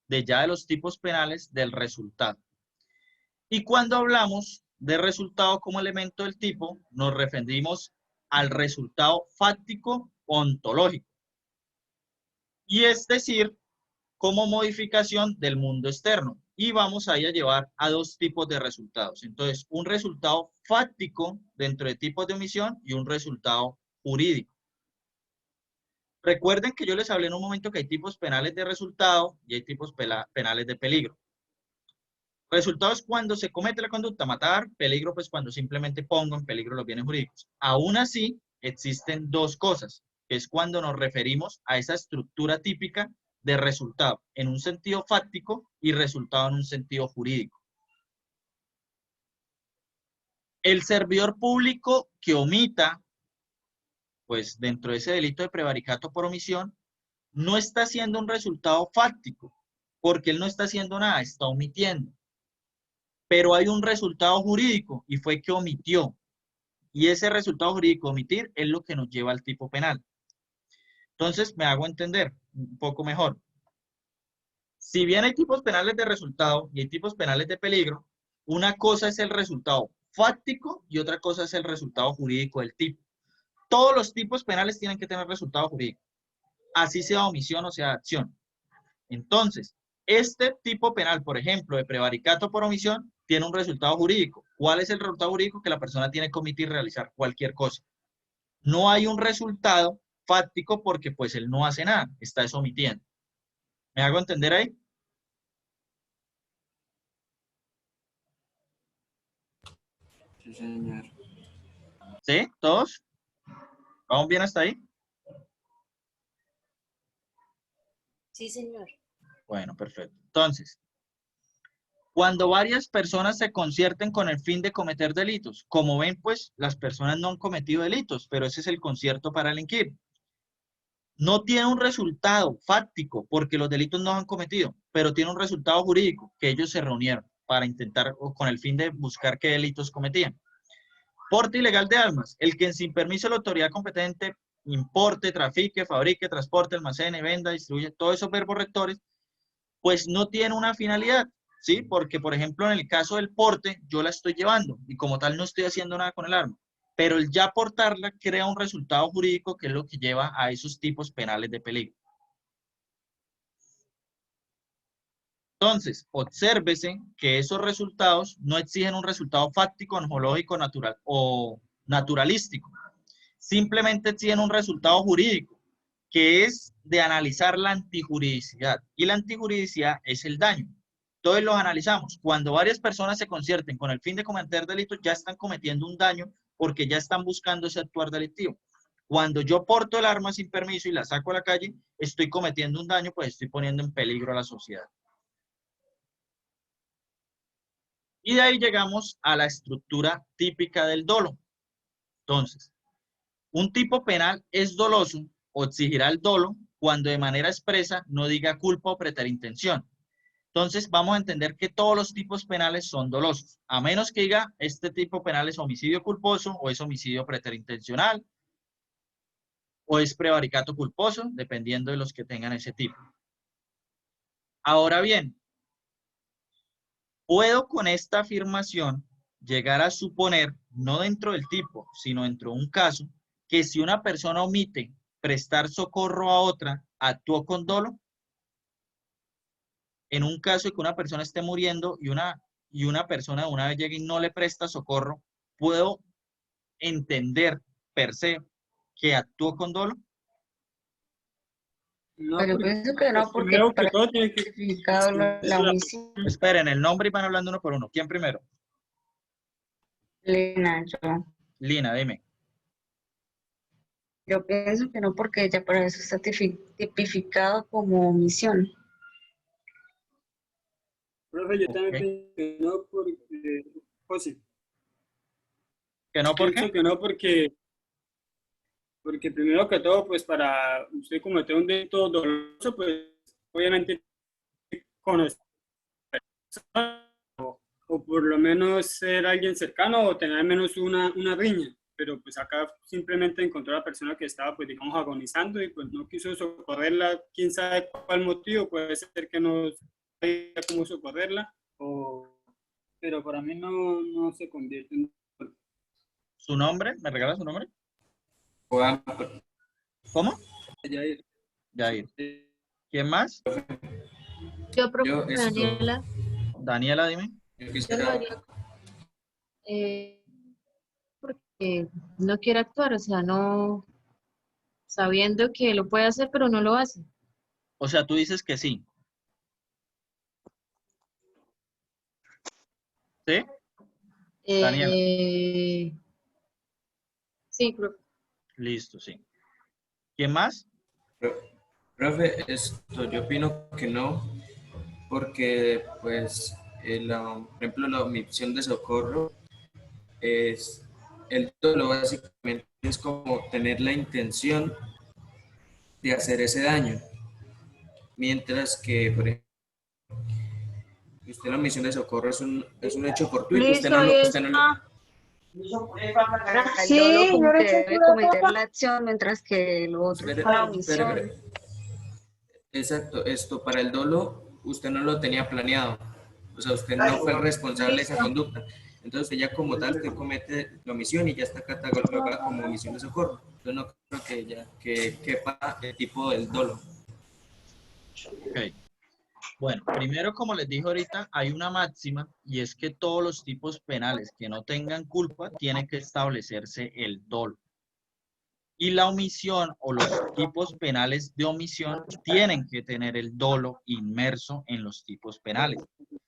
de ya de los tipos penales del resultado. Y cuando hablamos de resultado como elemento del tipo, nos referimos al resultado fáctico ontológico. Y es decir, como modificación del mundo externo. Y vamos ahí a llevar a dos tipos de resultados. Entonces, un resultado fáctico dentro de tipos de omisión y un resultado jurídico. Recuerden que yo les hablé en un momento que hay tipos penales de resultado y hay tipos penales de peligro. Resultado es cuando se comete la conducta matar, peligro pues cuando simplemente pongo en peligro los bienes jurídicos. Aún así, existen dos cosas, que es cuando nos referimos a esa estructura típica de resultado en un sentido fáctico y resultado en un sentido jurídico. El servidor público que omita, pues dentro de ese delito de prevaricato por omisión, no está haciendo un resultado fáctico, porque él no está haciendo nada, está omitiendo. Pero hay un resultado jurídico y fue que omitió. Y ese resultado jurídico, omitir, es lo que nos lleva al tipo penal. Entonces, me hago entender un poco mejor. Si bien hay tipos penales de resultado y hay tipos penales de peligro, una cosa es el resultado fáctico y otra cosa es el resultado jurídico del tipo. Todos los tipos penales tienen que tener resultado jurídico, así sea omisión o sea acción. Entonces, este tipo penal, por ejemplo, de prevaricato por omisión, tiene un resultado jurídico. ¿Cuál es el resultado jurídico? Que la persona tiene que omitir realizar cualquier cosa. No hay un resultado fáctico porque pues él no hace nada, está omitiendo. ¿Me hago entender ahí? Sí, señor. ¿Sí? ¿Todos? ¿Vamos bien hasta ahí? Sí, señor. Bueno, perfecto. Entonces, cuando varias personas se concierten con el fin de cometer delitos, como ven, pues las personas no han cometido delitos, pero ese es el concierto para delinquir. No tiene un resultado fáctico porque los delitos no han cometido, pero tiene un resultado jurídico, que ellos se reunieron para intentar o con el fin de buscar qué delitos cometían. Porte ilegal de armas, el que sin permiso de la autoridad competente importe, trafique, fabrique, transporte, almacene, venda, distribuye, todos esos verbos rectores, pues no tiene una finalidad, ¿sí? Porque, por ejemplo, en el caso del porte, yo la estoy llevando y como tal no estoy haciendo nada con el arma. Pero el ya portarla crea un resultado jurídico que es lo que lleva a esos tipos penales de peligro. Entonces, obsérvese que esos resultados no exigen un resultado fáctico, ontológico, natural o naturalístico. Simplemente exigen un resultado jurídico, que es de analizar la antijuridicidad. Y la antijuridicidad es el daño. Entonces los analizamos. Cuando varias personas se concierten con el fin de cometer delitos, ya están cometiendo un daño porque ya están buscando ese actuar delictivo. Cuando yo porto el arma sin permiso y la saco a la calle, estoy cometiendo un daño, pues estoy poniendo en peligro a la sociedad. Y de ahí llegamos a la estructura típica del dolo. Entonces, un tipo penal es doloso o exigirá el dolo cuando de manera expresa no diga culpa o preterintención. Entonces, vamos a entender que todos los tipos penales son dolosos, a menos que diga este tipo penal es homicidio culposo o es homicidio preterintencional o es prevaricato culposo, dependiendo de los que tengan ese tipo. Ahora bien, puedo con esta afirmación llegar a suponer, no dentro del tipo, sino dentro de un caso, que si una persona omite prestar socorro a otra, actuó con dolo. En un caso de que una persona esté muriendo y una persona de una vez llegue y no le presta socorro, ¿puedo entender per se que actuó con dolo? No, Pero porque pienso que no, porque primero que para todo tiene que... justificado la omisión. Esperen, el nombre y van hablando uno por uno. ¿Quién primero? Lina, Lina, dime. yo pienso que no, porque ya para eso está tipificado como omisión. Profe, yo también Ok. pienso que no, porque... José. ¿Que no por Pienso qué? que no porque primero que todo, pues para usted cometer un delito doloso, pues obviamente conocer o por lo menos ser alguien cercano o tener al menos una riña. Pero pues acá simplemente encontró a la persona que estaba, pues digamos, agonizando y pues no quiso socorrerla. Quién sabe cuál motivo, puede ser que no sabía cómo socorrerla, pero para mí no se convierte en... ¿Su nombre? ¿Me regala su nombre? Juan, ¿Cómo? Yair. Yair. ¿Quién más? Yo, profe yo esto, Daniela, Daniela, dime. yo yo lo quisiera, haría porque no quiere actuar, o sea, no, sabiendo que lo puede hacer, pero no lo hace. O sea, tú dices que sí. ¿Sí? Daniela. Sí, profe. Listo, sí. ¿Quién más? profe, esto, yo opino que no, porque pues, por ejemplo, la omisión de socorro es, el dolo básicamente es como tener la intención de hacer ese daño, mientras que, por ejemplo, usted la omisión de socorro es un hecho fortuito, Listo, ahí usted no lo, está. Sí, El dolo como yo le que eché debe pura cometer papa. la acción, mientras que lo otro es para omisión. Exacto, esto para el dolo usted no lo tenía planeado, o sea, usted no fue el responsable de esa conducta, entonces usted ya como tal usted comete la omisión y ya está catalogada como omisión de socorro, entonces no creo que ya que quepa el tipo del dolo. Ok. Bueno, primero, como les dije ahorita, hay una máxima y es que todos los tipos penales que no tengan culpa tiene que establecerse el dolo. Y la omisión o los tipos penales de omisión tienen que tener el dolo inmerso en los tipos penales.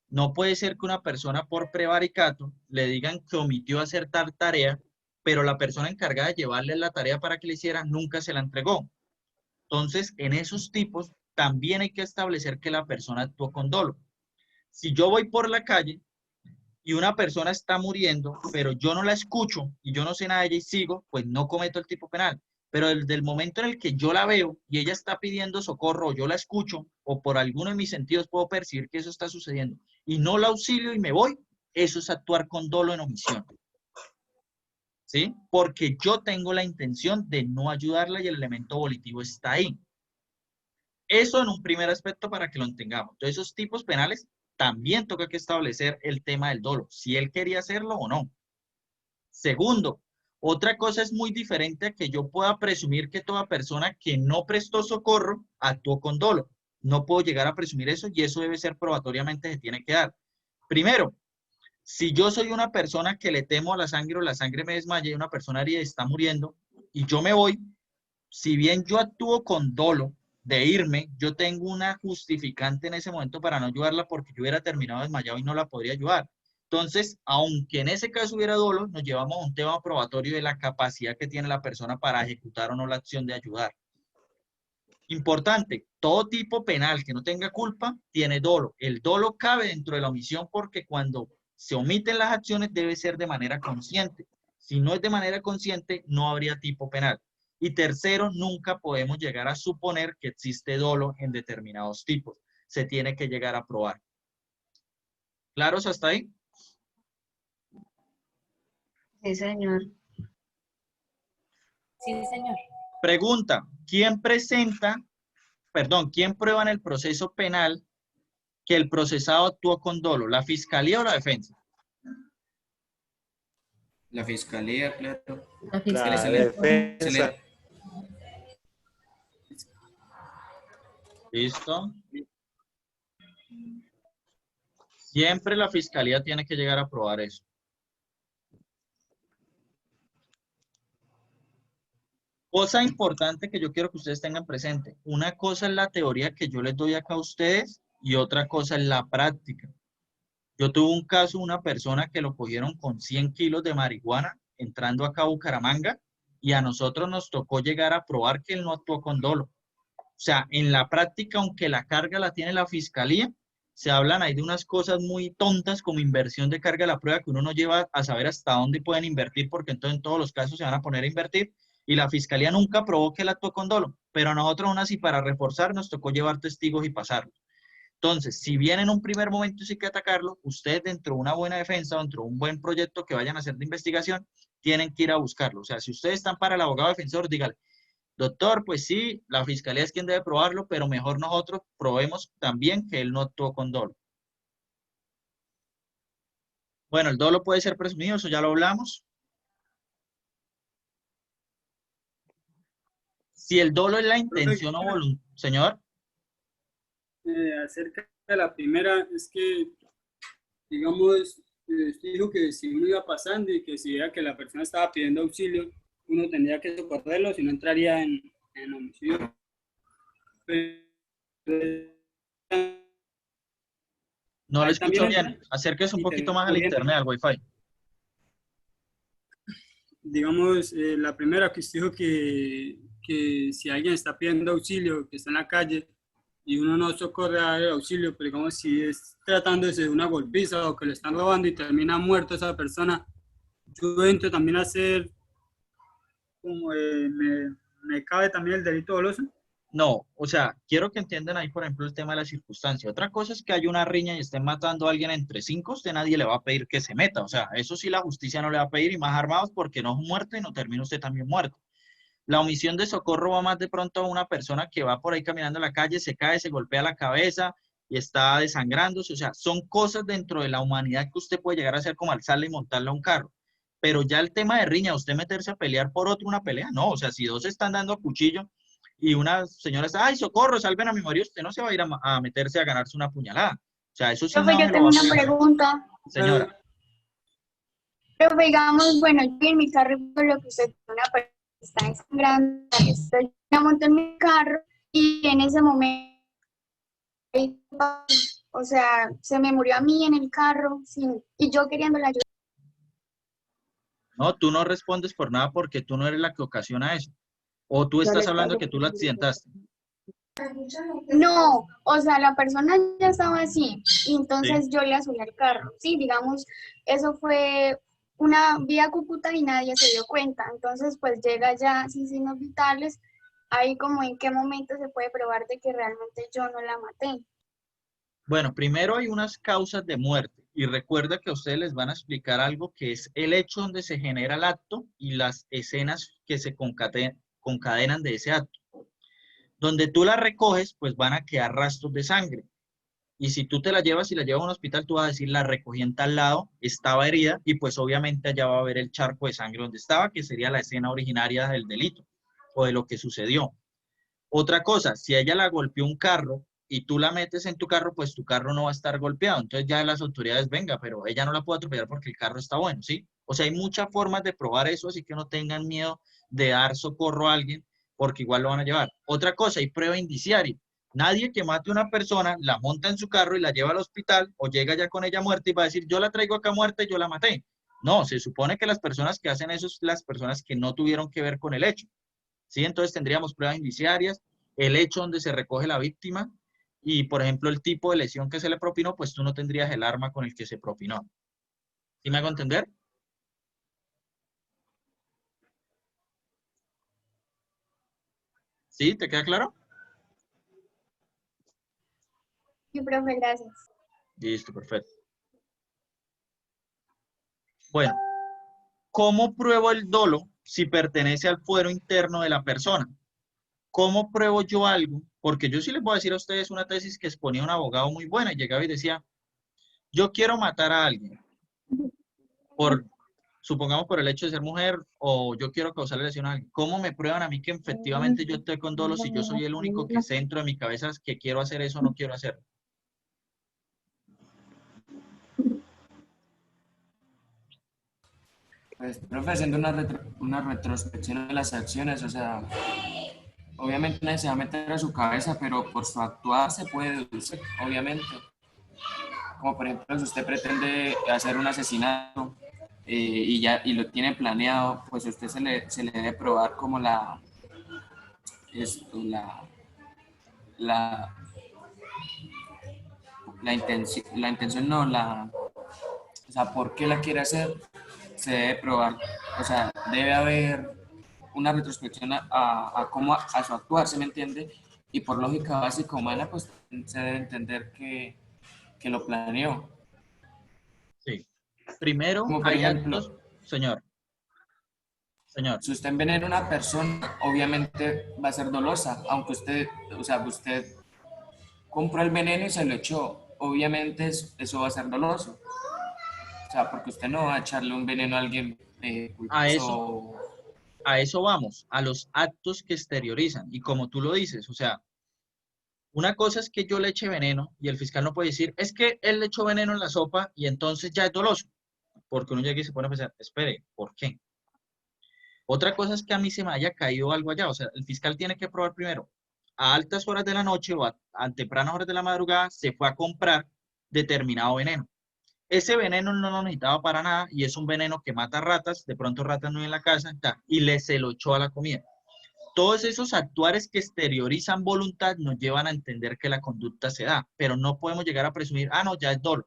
No puede ser que una persona por prevaricato le digan que omitió hacer tal tarea, pero la persona encargada de llevarle la tarea para que le hiciera nunca se la entregó. Entonces, en esos tipos también hay que establecer que la persona actuó con dolo. Si yo voy por la calle y una persona está muriendo, pero yo no la escucho y yo no sé nada de ella y sigo, pues no cometo el tipo penal. Pero desde el momento en el que yo la veo y ella está pidiendo socorro, o yo la escucho, o por alguno de mis sentidos puedo percibir que eso está sucediendo, y no la auxilio y me voy, eso es actuar con dolo en omisión. ¿Sí? Porque yo tengo la intención de no ayudarla y el elemento volitivo está ahí. Eso en un primer aspecto para que lo entendamos. Entonces, esos tipos penales también toca que establecer el tema del dolo, si él quería hacerlo o no. Segundo, otra cosa es muy diferente a que yo pueda presumir que toda persona que no prestó socorro actuó con dolo. No puedo llegar a presumir eso y eso debe ser probatoriamente, se tiene que dar. Primero, si yo soy una persona que le temo a la sangre o la sangre me desmaya y una persona herida está muriendo y yo me voy, si bien yo actúo con dolo de irme, yo tengo una justificante en ese momento para no ayudarla porque yo hubiera terminado desmayado y no la podría ayudar. Entonces, aunque en ese caso hubiera dolo, nos llevamos a un tema probatorio de la capacidad que tiene la persona para ejecutar o no la acción de ayudar. Importante, todo tipo penal que no tenga culpa tiene dolo. El dolo cabe dentro de la omisión porque cuando se omiten las acciones debe ser de manera consciente. Si no es de manera consciente, no habría tipo penal. Y tercero, nunca podemos llegar a suponer que existe dolo en determinados tipos. Se tiene que llegar a probar. ¿Claros hasta ahí? Sí, señor. Sí, señor. Pregunta, ¿quién prueba en el proceso penal que el procesado actuó con dolo? ¿La fiscalía o la defensa? La fiscalía, claro. La La fiscalía. defensa. ¿Listo? Siempre la fiscalía tiene que llegar a probar eso. Cosa importante que yo quiero que ustedes tengan presente. Una cosa es la teoría que yo les doy acá a ustedes y otra cosa es la práctica. Yo tuve un caso de una persona que lo cogieron con 100 kilos de marihuana entrando acá a Bucaramanga y a nosotros nos tocó llegar a probar que él no actuó con dolo. O sea, en la práctica, aunque la carga la tiene la fiscalía, se hablan ahí de unas cosas muy tontas como inversión de carga de la prueba que uno no lleva a saber hasta dónde pueden invertir, porque entonces en todos los casos se van a poner a invertir y la fiscalía nunca probó que él actuó con dolo, pero a nosotros aún así para reforzar nos tocó llevar testigos y pasarlo. Entonces, si bien en un primer momento sí hay que atacarlo, ustedes dentro de una buena defensa, dentro de un buen proyecto que vayan a hacer de investigación, tienen que ir a buscarlo. O sea, si ustedes están para el abogado defensor, díganle, doctor, pues sí, la fiscalía es quien debe probarlo, pero mejor nosotros probemos también que él no actuó con dolo. Bueno, el dolo puede ser presumido, eso ya lo hablamos. Si el dolo es la intención o voluntad, señor. Acerca de la primera, es que, digamos, dijo que si uno iba pasando y que si veía que la persona estaba pidiendo auxilio, uno tendría que socorrerlo, si no entraría en homicidio. No le escucho también bien. Acérquese un poquito más al internet, al wifi. Digamos, la primera que usted dijo que si alguien está pidiendo auxilio, que está en la calle y uno no socorre a el auxilio, pero digamos si es tratándose de una golpiza o que le están robando y termina muerto esa persona, yo entro también a hacer como me cabe también el delito doloso. No, o sea, quiero que entiendan ahí, por ejemplo, el tema de la circunstancia. Otra cosa es que hay una riña y estén matando a alguien entre cinco, usted nadie le va a pedir que se meta. O sea, eso sí la justicia no le va a pedir y más armados porque no es un muerto y no termina usted también muerto. La omisión de socorro va más de pronto a una persona que va por ahí caminando en la calle, se cae, se golpea la cabeza y está desangrándose. O sea, son cosas dentro de la humanidad que usted puede llegar a hacer como alzarle y montarle a un carro. Pero ya el tema de riña, usted meterse a pelear por otro una pelea, no. O sea, si dos están dando a cuchillo y una señora está, ay, socorro, salven a mi marido, usted no se va a ir a meterse a ganarse una puñalada. O sea, eso sí Profe, no yo se lo tengo va a una pedir. pregunta. Señora. Pero digamos, bueno, yo en mi carro, por lo que usted tiene una persona que está sangrando, yo me monto en mi carro y en ese momento, o sea, se me murió a mí en el carro y yo queriéndola ayudar. No, tú no respondes por nada porque tú no eres la que ocasiona eso. O tú estás hablando que tú lo accidentaste. No, o sea, la persona ya estaba así y entonces yo le asumí el carro. Sí, digamos, eso fue una vía Cúcuta y nadie se dio cuenta. Entonces, pues llega ya sin signos vitales, ahí como en qué momento se puede probar de que realmente yo no la maté. Bueno, primero hay unas causas de muerte y recuerda que a ustedes les van a explicar algo que es el hecho donde se genera el acto y las escenas que se concadenan de ese acto. Donde tú la recoges, pues van a quedar rastros de sangre. Y si tú te la llevas y la llevas a un hospital, tú vas a decir, la recogí en tal lado, estaba herida, y pues obviamente allá va a haber el charco de sangre donde estaba, que sería la escena originaria del delito o de lo que sucedió. Otra cosa, si ella la golpeó un carro y tú la metes en tu carro, pues tu carro no va a estar golpeado. Entonces ya las autoridades, venga, pero ella no la puede atropellar porque el carro está bueno, ¿sí? O sea, hay muchas formas de probar eso, así que no tengan miedo de dar socorro a alguien porque igual lo van a llevar. Otra cosa, hay prueba indiciaria. Nadie que mate a una persona la monta en su carro y la lleva al hospital o llega ya con ella muerta y va a decir, yo la traigo acá muerta y yo la maté. No, se supone que las personas que hacen eso son las personas que no tuvieron que ver con el hecho. ¿Sí? Entonces tendríamos pruebas indiciarias, el hecho donde se recoge la víctima y, por ejemplo, el tipo de lesión que se le propinó, pues tú no tendrías el arma con el que se propinó. ¿Sí me hago entender? ¿Sí? ¿Te queda claro? Sí, profe, gracias. Listo, perfecto. Bueno, ¿cómo pruebo el dolo si pertenece al fuero interno de la persona? ¿Cómo pruebo yo algo? Porque yo sí les voy a decir a ustedes una tesis que exponía un abogado muy buena y llegaba y decía, yo quiero matar a alguien supongamos por el hecho de ser mujer o yo quiero causarle lesión a alguien. ¿Cómo me prueban a mí que efectivamente yo estoy con dolo si yo soy el único que sé dentro de mi cabeza que quiero hacer eso o no quiero hacerlo? Pues, profe, haciendo una retrospección de las acciones, o sea, obviamente nadie se va a meter a su cabeza, pero por su actuar se puede deducir, obviamente. Como por ejemplo, si usted pretende hacer un asesinato y lo tiene planeado, pues a usted se le debe probar como la la intención no, o sea, por qué la quiere hacer, se debe probar. O sea, debe haber una retrospección a cómo a su actuar, ¿se me entiende? Y por lógica básica humana, pues se debe entender que lo planeó. Sí. Primero, Como por hay ejemplo, actos, señor, señor. si usted envenena a una persona, obviamente va a ser dolosa, aunque usted, o sea, usted compró el veneno y se lo echó, obviamente eso va a ser doloso. O sea, porque usted no va a echarle un veneno a alguien A eso, culposo. a eso vamos, a los actos que exteriorizan. Y como tú lo dices, o sea, una cosa es que yo le eche veneno y el fiscal no puede decir, es que él le echó veneno en la sopa y entonces ya es doloso. Porque uno llega y se pone a pensar, espere, ¿por qué? Otra cosa es que a mí se me haya caído algo allá. O sea, el fiscal tiene que probar primero, a altas horas de la noche o a tempranas horas de la madrugada, se fue a comprar determinado veneno. Ese veneno no lo necesitaba para nada y es un veneno que mata ratas, de pronto ratas no hay en la casa, y se lo echó a la comida. Todos esos actuares que exteriorizan voluntad nos llevan a entender que la conducta se da, pero no podemos llegar a presumir, no, ya es dolo.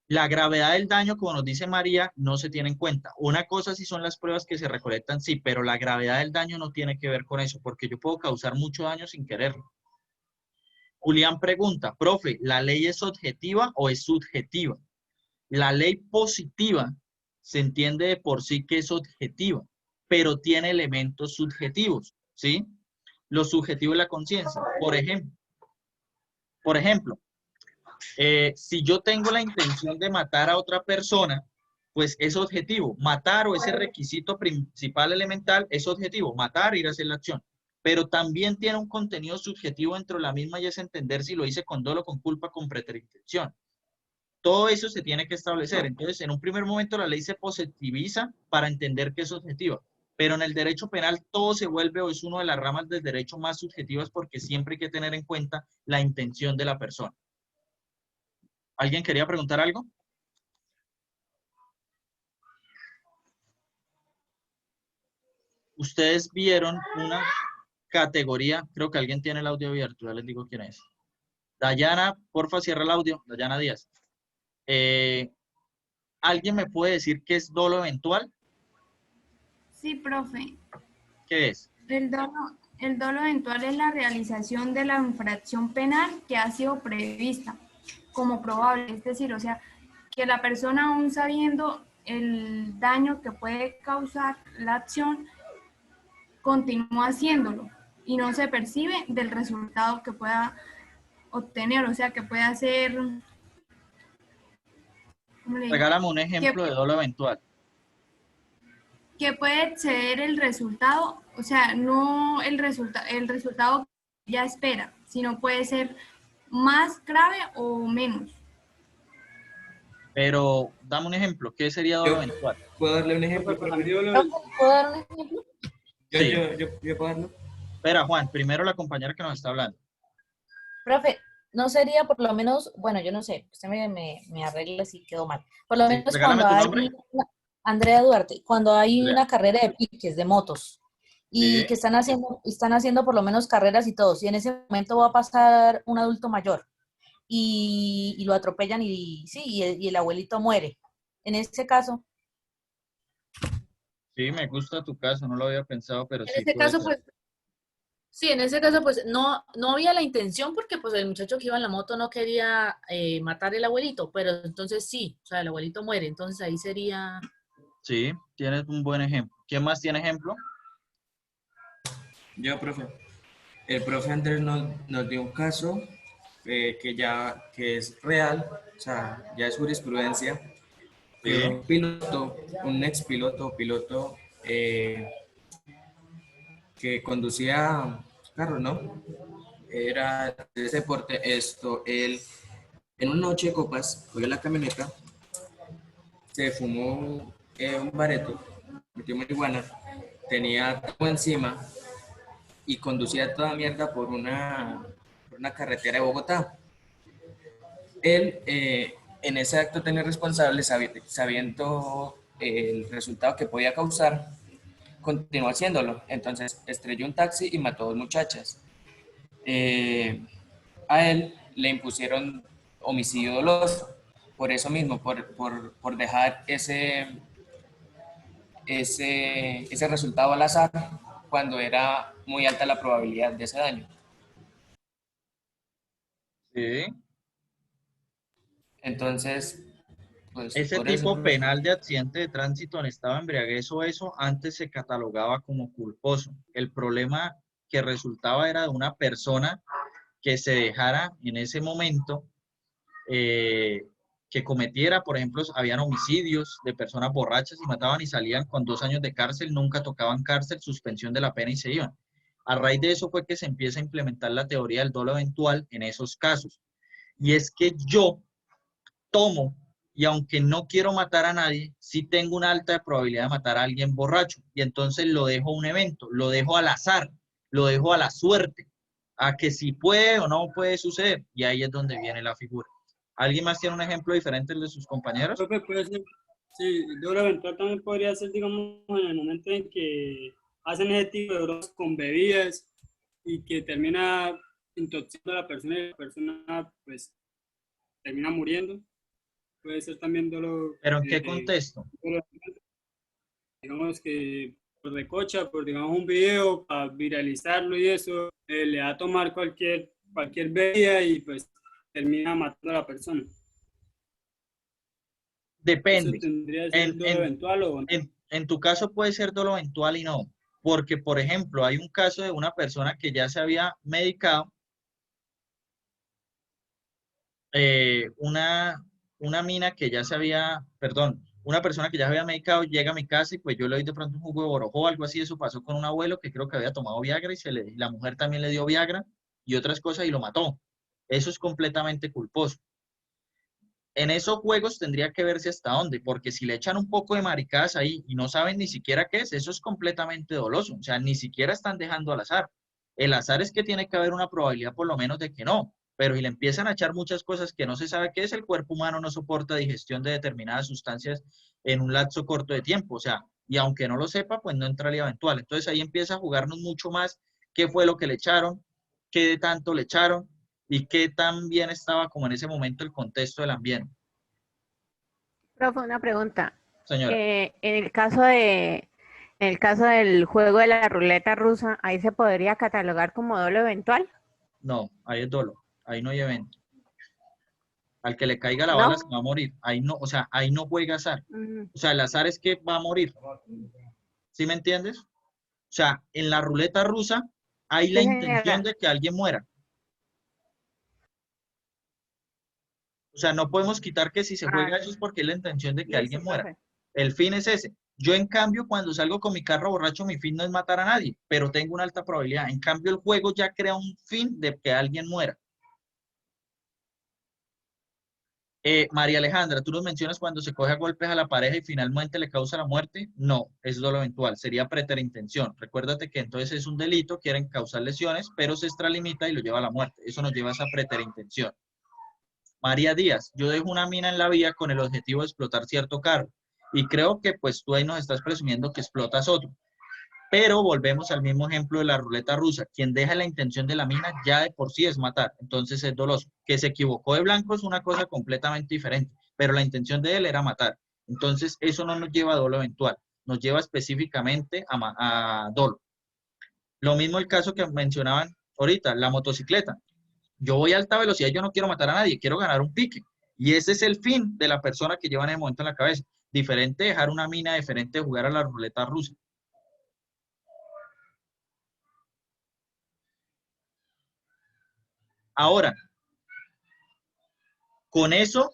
La gravedad del daño, como nos dice María, no se tiene en cuenta. Una cosa sí son las pruebas que se recolectan, sí, pero la gravedad del daño no tiene que ver con eso, porque yo puedo causar mucho daño sin quererlo. Julián pregunta, profe, ¿la ley es objetiva o es subjetiva? La ley positiva se entiende de por sí que es objetiva, pero tiene elementos subjetivos, ¿sí? Lo subjetivo es la conciencia. Por ejemplo, si yo tengo la intención de matar a otra persona, pues es objetivo. Matar o ese requisito principal elemental es objetivo. Matar, ir a hacer la acción. Pero también tiene un contenido subjetivo dentro de la misma y es entender si lo hice con dolo, con culpa, con preterintención. Todo eso se tiene que establecer. Entonces, en un primer momento la ley se positiviza para entender que es objetiva. Pero en el derecho penal todo se vuelve o es una de las ramas del derecho más subjetivas porque siempre hay que tener en cuenta la intención de la persona. ¿Alguien quería preguntar algo? Ustedes vieron una categoría, creo que alguien tiene el audio abierto, ya les digo quién es. Dayana, porfa, cierra el audio, Dayana Díaz. ¿Alguien me puede decir qué es dolo eventual? Sí, profe. ¿Qué es? El dolo eventual es la realización de la infracción penal que ha sido prevista como probable, es decir, o sea, que la persona aún sabiendo el daño que puede causar la acción, continúa haciéndolo y no se percibe del resultado que pueda obtener, o sea, que pueda ser... Regálame un ejemplo de dolo eventual. Que puede exceder el resultado, o sea, no el resultado que ya espera, sino puede ser más grave o menos. Pero dame un ejemplo, ¿qué sería dolo eventual? ¿Puedo darle un ejemplo? ¿Puedo dar un ejemplo? Sí. Yo puedo darlo. Espera, Juan, primero la compañera que nos está hablando. Profe, ¿no sería por lo menos, bueno, yo no sé, usted me arregla si quedó mal, por lo Sí, menos regálame cuando tu hay, nombre. Andrea Duarte, cuando hay Andrea. una carrera de piques, de motos, y Sí. que están haciendo por lo menos carreras y todo, y en ese momento va a pasar un adulto mayor, y lo atropellan y el abuelito muere. En ese caso, Sí, me gusta tu caso, no lo había pensado, pero en sí ese puede caso, ser. pues, sí, en ese caso, pues, no había la intención porque, pues, el muchacho que iba en la moto no quería matar al abuelito, pero entonces sí, o sea, el abuelito muere, entonces ahí sería... Sí, tienes un buen ejemplo. ¿Quién más tiene ejemplo? Yo, profe. El profe Andrés nos dio un caso que es real, o sea, ya es jurisprudencia. Sí. Un ex piloto que conducía carro, ¿no? Era de ese deporte. Él en una noche de copas cogió la camioneta, se fumó un bareto, metió marihuana, tenía todo encima y conducía toda mierda por una carretera de Bogotá. Él en ese acto tenía responsable, sabiendo el resultado que podía causar, continuó haciéndolo. Entonces estrelló un taxi y mató a dos muchachas. a él le impusieron homicidio doloso. Por eso mismo, por dejar ese resultado al azar cuando era muy alta la probabilidad de ese daño. Sí. Entonces, pues Ese por eso, tipo penal de accidente de tránsito en estado de embriaguez o eso antes se catalogaba como culposo. El problema que resultaba era de una persona que se dejara en ese momento que cometiera, por ejemplo, habían homicidios de personas borrachas y mataban y salían con 2 años de cárcel, nunca tocaban cárcel, suspensión de la pena y se iban. A raíz de eso fue que se empieza a implementar la teoría del dolo eventual en esos casos. Y es que yo tomo y aunque no quiero matar a nadie, sí tengo una alta probabilidad de matar a alguien borracho y entonces lo dejo a un evento, lo dejo al azar, lo dejo a la suerte, a que si puede o no puede suceder y ahí es donde viene la figura. ¿Alguien más tiene un ejemplo diferente de sus compañeros? Profe, puede ser, sí, el dolo eventual también podría ser, digamos, en el momento en que hacen ese tipo de drogas con bebidas y que termina intoxicando a la persona y la persona pues termina muriendo. Puede ser también dolo. ¿Pero en qué contexto? Digamos que por recocha, por digamos un video para viralizarlo y eso, le da a tomar cualquier bebida y pues termina matando a la persona. Depende. ¿Eso tendría que ser dolo eventual o no? En tu caso puede ser dolo eventual y no. Porque, por ejemplo, hay un caso de una persona que ya se había medicado, una mina que ya se había, perdón, una persona que ya se había medicado llega a mi casa y pues yo le doy de pronto un jugo de borojó o algo así. Eso pasó con un abuelo que creo que había tomado Viagra y la mujer también le dio Viagra y otras cosas y lo mató. Eso es completamente culposo. En esos juegos tendría que verse hasta dónde, porque si le echan un poco de maricadas ahí y no saben ni siquiera qué es, eso es completamente doloso. O sea, ni siquiera están dejando al azar. El azar es que tiene que haber una probabilidad por lo menos de que no. Pero si le empiezan a echar muchas cosas que no se sabe qué es, el cuerpo humano no soporta digestión de determinadas sustancias en un lapso corto de tiempo. O sea, y aunque no lo sepa, pues no entraría eventual. Entonces ahí empieza a jugarnos mucho más qué fue lo que le echaron, qué de tanto le echaron y qué tan bien estaba como en ese momento el contexto del ambiente. Profe, una pregunta. Señora. En el caso del juego de la ruleta rusa, ¿ahí se podría catalogar como dolo eventual? No, ahí es dolo, ahí no hay evento. Al que le caiga la ¿No? bala se va a morir. Ahí no, o sea, ahí no juega azar. O sea, el azar es que va a morir. ¿Sí me entiendes? O sea, en la ruleta rusa hay la intención de que alguien muera. O sea, no podemos quitar que si se juega eso es porque es la intención de que alguien muera. El fin es ese. Yo, en cambio, cuando salgo con mi carro borracho, mi fin no es matar a nadie, pero tengo una alta probabilidad. En cambio, el juego ya crea un fin de que alguien muera. María Alejandra, tú nos mencionas cuando se coge a golpes a la pareja y finalmente le causa la muerte. No, es dolo eventual, sería preterintención. Recuérdate que entonces es un delito, quieren causar lesiones, pero se extralimita y lo lleva a la muerte. Eso nos lleva a esa preterintención. María Díaz, yo dejo una mina en la vía con el objetivo de explotar cierto carro. Y creo que pues tú ahí nos estás presumiendo que explotas otro. Pero volvemos al mismo ejemplo de la ruleta rusa. Quien deja la intención de la mina ya de por sí es matar. Entonces es doloso. Que se equivocó de blanco es una cosa completamente diferente. Pero la intención de él era matar. Entonces eso no nos lleva a dolo eventual. Nos lleva específicamente a dolo. Lo mismo el caso que mencionaban ahorita, la motocicleta. Yo voy a alta velocidad, yo no quiero matar a nadie, quiero ganar un pique. Y ese es el fin de la persona que lleva en el momento en la cabeza. Diferente dejar una mina, diferente de jugar a la ruleta rusa. Ahora, con eso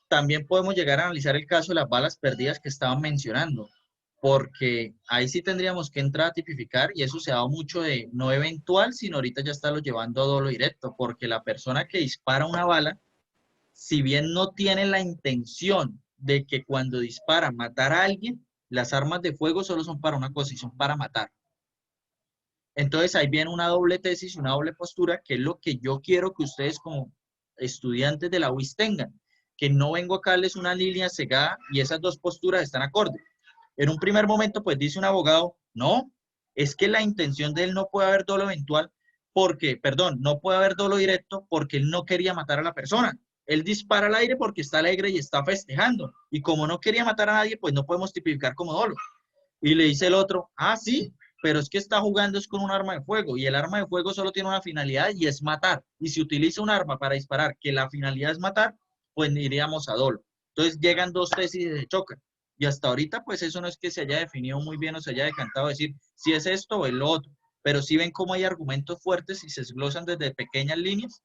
también podemos llegar a analizar el caso de las balas perdidas que estaban mencionando, porque ahí sí tendríamos que entrar a tipificar y eso se ha dado mucho de no eventual, sino ahorita ya está lo llevando a dolo directo, porque la persona que dispara una bala, si bien no tiene la intención de que cuando dispara matar a alguien, las armas de fuego solo son para una cosa y son para matar. Entonces ahí viene una doble tesis y una doble postura, que es lo que yo quiero que ustedes como estudiantes de la UIS tengan, que no vengo acá a darles una línea cegada y esas dos posturas están acordes. En un primer momento, pues dice un abogado, no, es que la intención de él no puede haber dolo eventual porque, perdón, no puede haber dolo directo porque él no quería matar a la persona. Él dispara al aire porque está alegre y está festejando. Y como no quería matar a nadie, pues no podemos tipificar como dolo. Y le dice el otro, ah, sí, pero es que está jugando es con un arma de fuego. Y el arma de fuego solo tiene una finalidad y es matar. Y si utiliza un arma para disparar, que la finalidad es matar, pues iríamos a dolo. Entonces llegan dos tesis y se chocan. Y hasta ahorita, pues eso no es que se haya definido muy bien o se haya decantado decir si es esto o es lo otro. Pero sí ven cómo hay argumentos fuertes y se desglosan desde pequeñas líneas.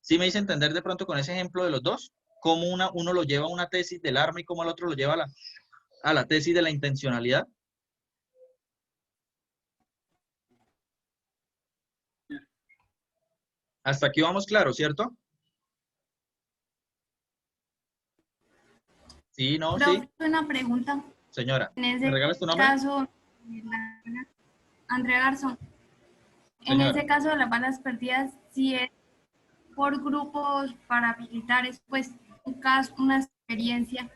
¿Sí me hice entender de pronto con ese ejemplo de los dos? Cómo uno lo lleva a una tesis del arma y cómo el otro lo lleva a la tesis de la intencionalidad. Hasta aquí vamos claro, ¿cierto? Sí, no, sí. Profe, una pregunta. Señora, En ¿me ese regalas tu nombre? caso, Andrea Garzón, en Señora. ese caso de las balas perdidas, si es por grupos paramilitares, pues un caso, una experiencia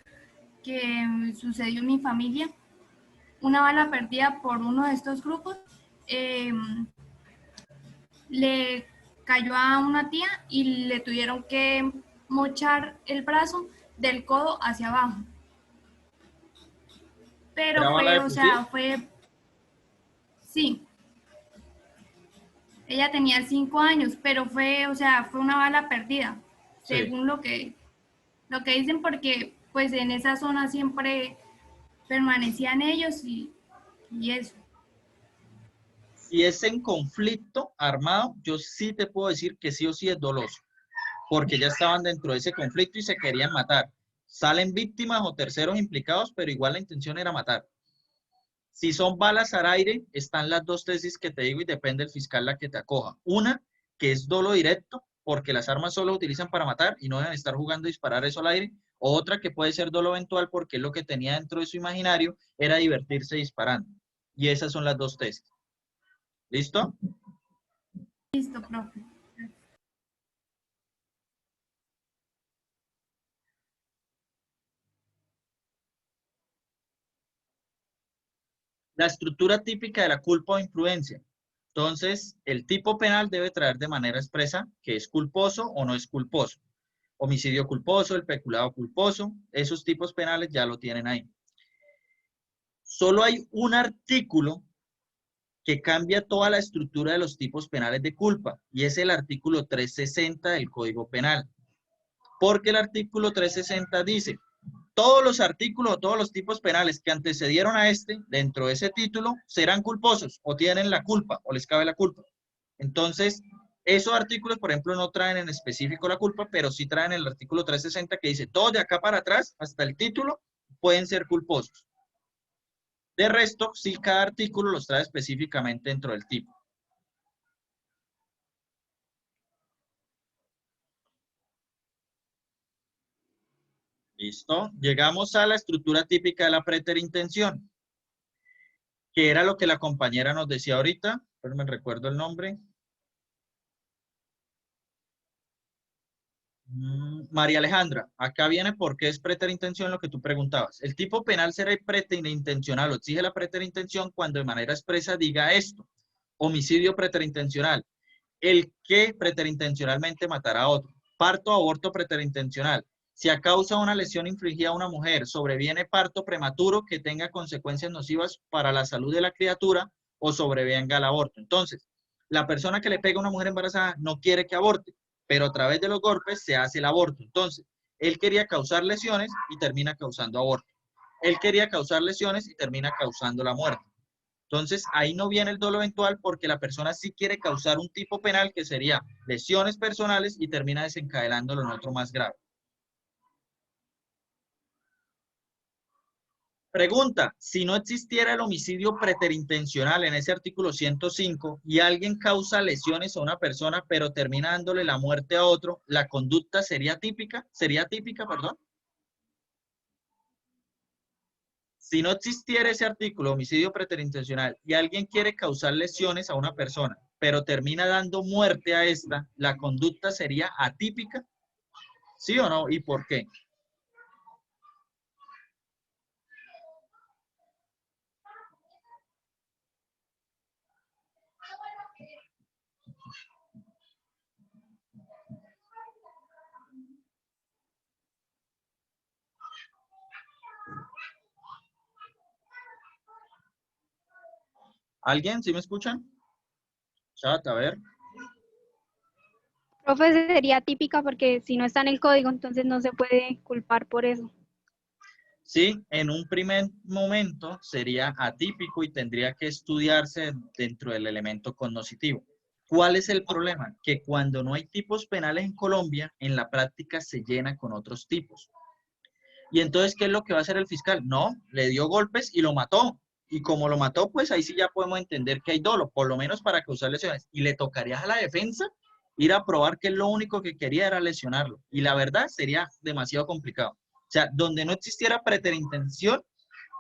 que sucedió en mi familia, una bala perdida por uno de estos grupos, le cayó a una tía y le tuvieron que mochar el brazo del codo hacia abajo. Pero ¿Era bala fue, de o fusil? sea, sí. Ella tenía 5 años, pero fue, o sea, fue una bala perdida, Sí. según lo que dicen, porque pues en esa zona siempre permanecían ellos y eso. Si es en conflicto armado, yo sí te puedo decir que sí o sí es doloso, porque ya estaban dentro de ese conflicto y se querían matar. Salen víctimas o terceros implicados, pero igual la intención era matar. Si son balas al aire, están las dos tesis que te digo y depende del fiscal la que te acoja. Una, que es dolo directo, porque las armas solo utilizan para matar y no deben estar jugando a disparar eso al aire. O otra que puede ser dolo eventual, porque lo que tenía dentro de su imaginario era divertirse disparando. Y esas son las dos tesis. ¿Listo? Listo, profe. La estructura típica de la culpa o influencia. Entonces, el tipo penal debe traer de manera expresa que es culposo o no es culposo. Homicidio culposo, el peculado culposo, esos tipos penales ya lo tienen ahí. Solo hay un artículo que cambia toda la estructura de los tipos penales de culpa y es el artículo 360 del Código Penal. Porque el artículo 360 dice, todos los artículos o todos los tipos penales que antecedieron a este, dentro de ese título, serán culposos o tienen la culpa o les cabe la culpa. Entonces, esos artículos, por ejemplo, no traen en específico la culpa, pero sí traen el artículo 360 que dice, todos de acá para atrás, hasta el título, pueden ser culposos. De resto, sí, cada artículo los trae específicamente dentro del tipo. ¿Listo? Llegamos a la estructura típica de la preterintención, que era lo que la compañera nos decía ahorita, pero me recuerdo el nombre. María Alejandra, acá viene por qué es preterintención lo que tú preguntabas. El tipo penal será preterintencional o exige la preterintención cuando de manera expresa diga esto. Homicidio preterintencional. El que preterintencionalmente matará a otro. Parto o aborto preterintencional. Si a causa de una lesión infligida a una mujer sobreviene parto prematuro que tenga consecuencias nocivas para la salud de la criatura o sobrevenga el aborto. Entonces, la persona que le pega a una mujer embarazada no quiere que aborte, pero a través de los golpes se hace el aborto. Entonces, él quería causar lesiones y termina causando aborto. Él quería causar lesiones y termina causando la muerte. Entonces, ahí no viene el dolo eventual porque la persona sí quiere causar un tipo penal que sería lesiones personales y termina desencadenándolo en otro más grave. Pregunta, si no existiera el homicidio preterintencional en ese artículo 105 y alguien causa lesiones a una persona pero termina dándole la muerte a otro, ¿la conducta sería típica? ¿Sería típica, perdón? Si no existiera ese artículo, homicidio preterintencional, y alguien quiere causar lesiones a una persona, pero termina dando muerte a esta, ¿la conducta sería atípica? ¿Sí o no? ¿Y por qué? ¿Alguien? ¿Sí me escuchan? Chat, a ver. Profe, sería típica porque si no está en el código, entonces no se puede culpar por eso. Sí, en un primer momento sería atípico y tendría que estudiarse dentro del elemento cognoscitivo. ¿Cuál es el problema? Que cuando no hay tipos penales en Colombia, en la práctica se llena con otros tipos. Y entonces, ¿qué es lo que va a hacer el fiscal? No, le dio golpes y lo mató. Y como lo mató, pues ahí sí ya podemos entender que hay dolo, por lo menos para causar lesiones. Y le tocaría a la defensa ir a probar que lo único que quería era lesionarlo. Y la verdad sería demasiado complicado. O sea, donde no existiera preterintención,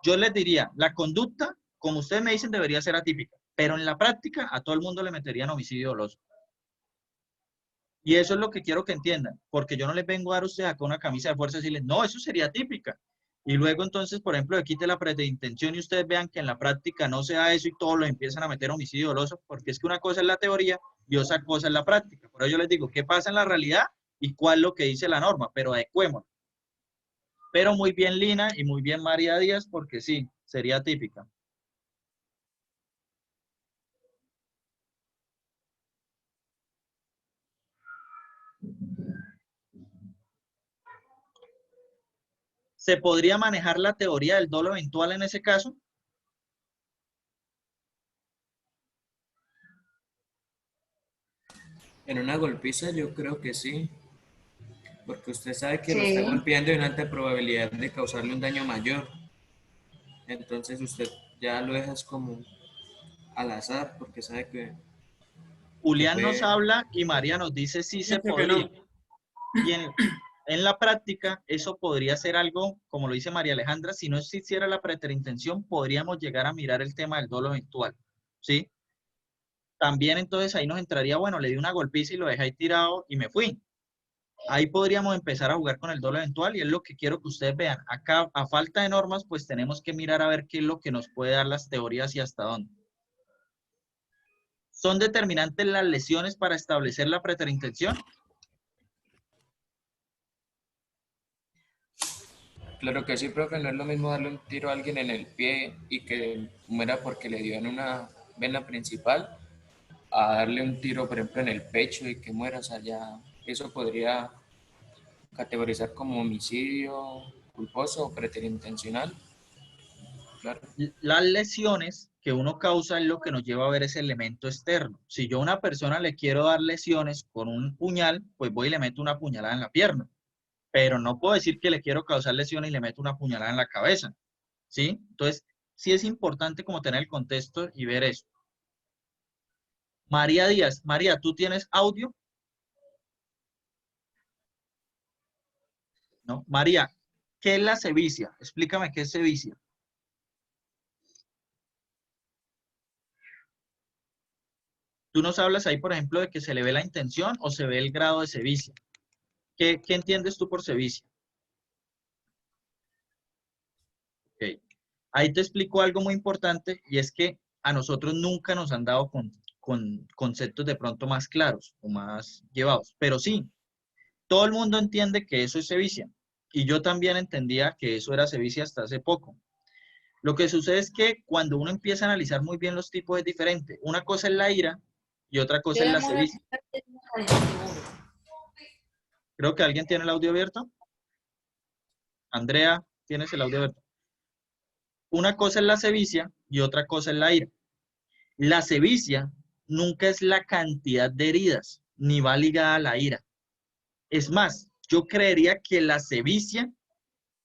yo les diría, la conducta, como ustedes me dicen, debería ser atípica. Pero en la práctica, a todo el mundo le meterían homicidio doloso. Y eso es lo que quiero que entiendan, porque yo no les vengo a dar a ustedes acá una camisa de fuerza y decirles, no, eso sería típica. Y luego entonces, por ejemplo, le quite la preterintención y ustedes vean que en la práctica no se da eso y todos lo empiezan a meter homicidio doloso, porque es que una cosa es la teoría y otra cosa es la práctica. Por eso yo les digo, ¿qué pasa en la realidad y cuál es lo que dice la norma? Pero adecuémonos. Pero muy bien Lina y muy bien María Díaz, porque sí, sería típica. ¿Se podría manejar la teoría del dolo eventual en ese caso? En una golpiza yo creo que sí, porque usted sabe que lo Sí. está golpeando y hay una alta probabilidad de causarle un daño mayor. Entonces usted ya lo dejas como al azar, porque sabe que Julián nos puede... habla y María nos dice sí se Yo creo que no. podría. Y en la práctica eso podría ser algo, como lo dice María Alejandra, si no existiera la preterintención, podríamos llegar a mirar el tema del dolo eventual, ¿sí? También entonces ahí nos entraría, bueno, le di una golpiza y lo dejé ahí tirado y me fui. Ahí podríamos empezar a jugar con el dolo eventual y es lo que quiero que ustedes vean. Acá, a falta de normas, pues tenemos que mirar a ver qué es lo que nos puede dar las teorías y hasta dónde. ¿Son determinantes las lesiones para establecer la preterintención? Claro que sí, profe, no es lo mismo darle un tiro a alguien en el pie y que muera porque le dio en una vena principal, a darle un tiro, por ejemplo, en el pecho y que muera. O sea, ya eso podría categorizar como homicidio culposo o preterintencional. Claro. Las lesiones que uno causa es lo que nos lleva a ver ese elemento externo. Si yo a una persona le quiero dar lesiones con un puñal, pues voy y le meto una puñalada en la pierna. Pero no puedo decir que le quiero causar lesiones y le meto una puñalada en la cabeza, ¿sí? Entonces, sí es importante como tener el contexto y ver eso. María Díaz, María, ¿tú tienes audio? ¿No? María, ¿qué es la sevicia? Explícame qué es sevicia. Tú nos hablas ahí, por ejemplo, de que se le ve la intención o se ve el grado de sevicia. ¿Qué entiendes tú por sevicia? Okay. Ahí te explico algo muy importante y es que a nosotros nunca nos han dado con conceptos de pronto más claros o más llevados. Pero sí, todo el mundo entiende que eso es sevicia. Y yo también entendía que eso era sevicia hasta hace poco. Lo que sucede es que cuando uno empieza a analizar muy bien los tipos es diferente. Una cosa es la ira y otra cosa es la sevicia. Creo que alguien tiene el audio abierto. Andrea, ¿tienes el audio abierto? Una cosa es la sevicia y otra cosa es la ira. La sevicia nunca es la cantidad de heridas, ni va ligada a la ira. Es más, yo creería que la sevicia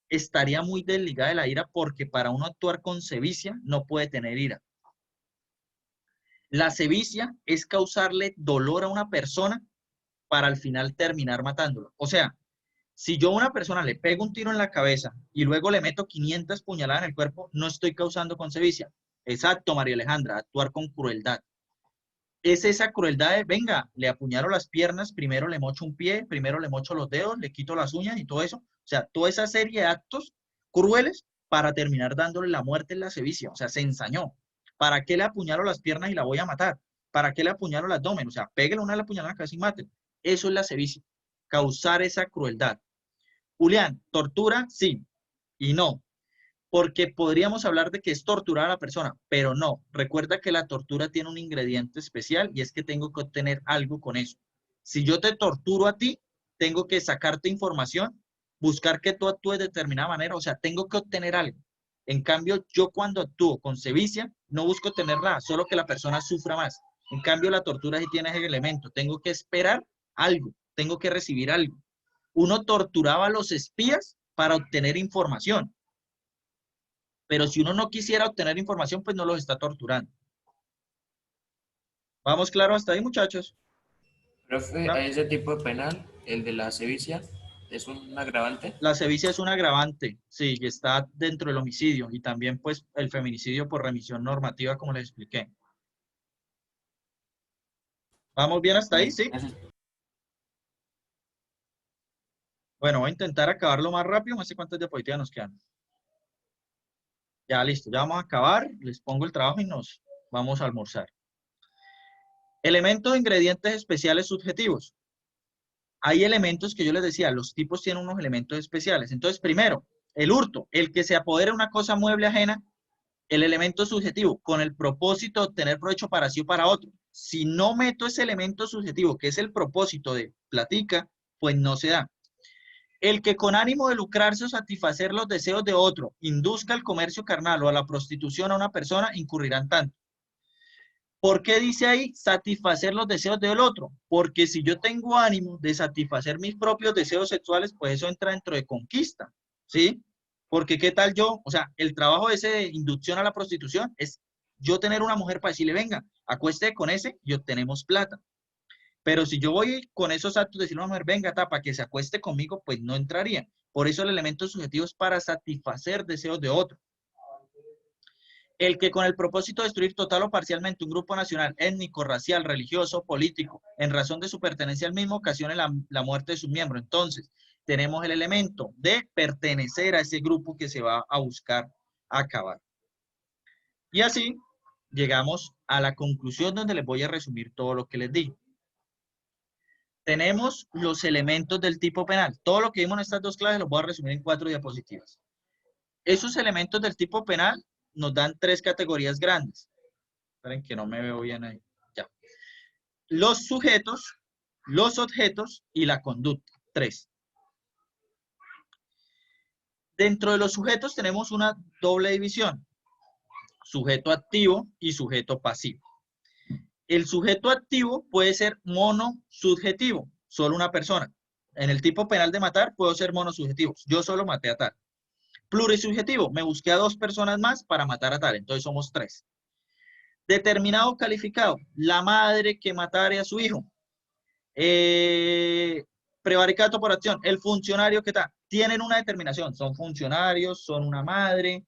estaría muy desligada de la ira porque para uno actuar con sevicia no puede tener ira. La sevicia es causarle dolor a una persona para al final terminar matándolo. O sea, si yo a una persona le pego un tiro en la cabeza y luego le meto 500 puñaladas en el cuerpo, no estoy causando con sevicia. Exacto, María Alejandra, actuar con crueldad. Es esa crueldad de, venga, le apuñalo las piernas, primero le mocho un pie, primero le mocho los dedos, le quito las uñas y todo eso. O sea, toda esa serie de actos crueles para terminar dándole la muerte en la sevicia. O sea, se ensañó. ¿Para qué le apuñalo las piernas y la voy a matar? ¿Para qué le apuñalo el abdomen? O sea, pégale una de la puñalada casi mate. Eso es la sevicia. Causar esa crueldad. Julián, tortura, sí y no. porque podríamos hablar de que es torturar a la persona, pero no. Recuerda que la tortura tiene un ingrediente especial y es que tengo que obtener algo con eso. Si yo te torturo a ti, tengo que sacarte información, buscar que tú actúes de determinada manera, o sea, tengo que obtener algo. En cambio, yo cuando actúo con sevicia, no busco tener nada, solo que la persona sufra más. En cambio, la tortura sí tiene ese elemento. Tengo que esperar algo, tengo que recibir algo. Uno torturaba a los espías para obtener información. Pero si uno no quisiera obtener información, pues no los está torturando. ¿Vamos claro hasta ahí, muchachos? Profe, ¿a ese tipo de penal, el de la sevicia, es un agravante? La sevicia es un agravante, sí, que está dentro del homicidio y también pues el feminicidio por remisión normativa, como les expliqué. ¿Vamos bien hasta ahí? Sí. Bueno, voy a intentar acabarlo más rápido, no sé cuántas diapositivas nos quedan. Ya listo, ya vamos a acabar, les pongo el trabajo y nos vamos a almorzar. Elementos e ingredientes especiales subjetivos. Hay elementos que yo les decía, los tipos tienen unos elementos especiales. Entonces, primero, el hurto, el que se apodera de una cosa mueble ajena, el elemento subjetivo, con el propósito de obtener provecho para sí o para otro. Si no meto ese elemento subjetivo, que es el propósito de platica, pues no se da. El que con ánimo de lucrarse o satisfacer los deseos de otro, induzca al comercio carnal o a la prostitución a una persona, incurrirán tanto. ¿Por qué dice ahí satisfacer los deseos del otro? Porque si yo tengo ánimo de satisfacer mis propios deseos sexuales, pues eso entra dentro de conquista, ¿sí? Porque ¿qué tal yo? O sea, el trabajo ese de inducción a la prostitución es yo tener una mujer para decirle, venga, acueste con ese y obtenemos plata. Pero si yo voy con esos actos de decirle a una mujer, venga, para que se acueste conmigo, pues no entraría. Por eso el elemento subjetivo es para satisfacer deseos de otro. El que con el propósito de destruir total o parcialmente un grupo nacional, étnico, racial, religioso, político, en razón de su pertenencia al mismo, ocasione la muerte de sus miembros. Entonces, tenemos el elemento de pertenecer a ese grupo que se va a buscar acabar. Y así llegamos a la conclusión donde les voy a resumir todo lo que les di. Tenemos los elementos del tipo penal. Todo lo que vimos en estas dos clases los voy a resumir en 4 diapositivas. Esos elementos del tipo penal nos dan 3 categorías grandes. Esperen que no me veo bien ahí. Ya. Los sujetos, los objetos y la conducta. 3. Dentro de los sujetos tenemos una doble división. Sujeto activo y sujeto pasivo. El sujeto activo puede ser monosubjetivo, solo una persona. En el tipo penal de matar puedo ser monosubjetivo. Yo solo maté a tal. Plurisubjetivo, me busqué a 2 personas más para matar a tal, entonces somos 3. Determinado calificado, la madre que matare a su hijo. Prevaricato por acción, el funcionario que está. Tienen una determinación, son funcionarios, son una madre,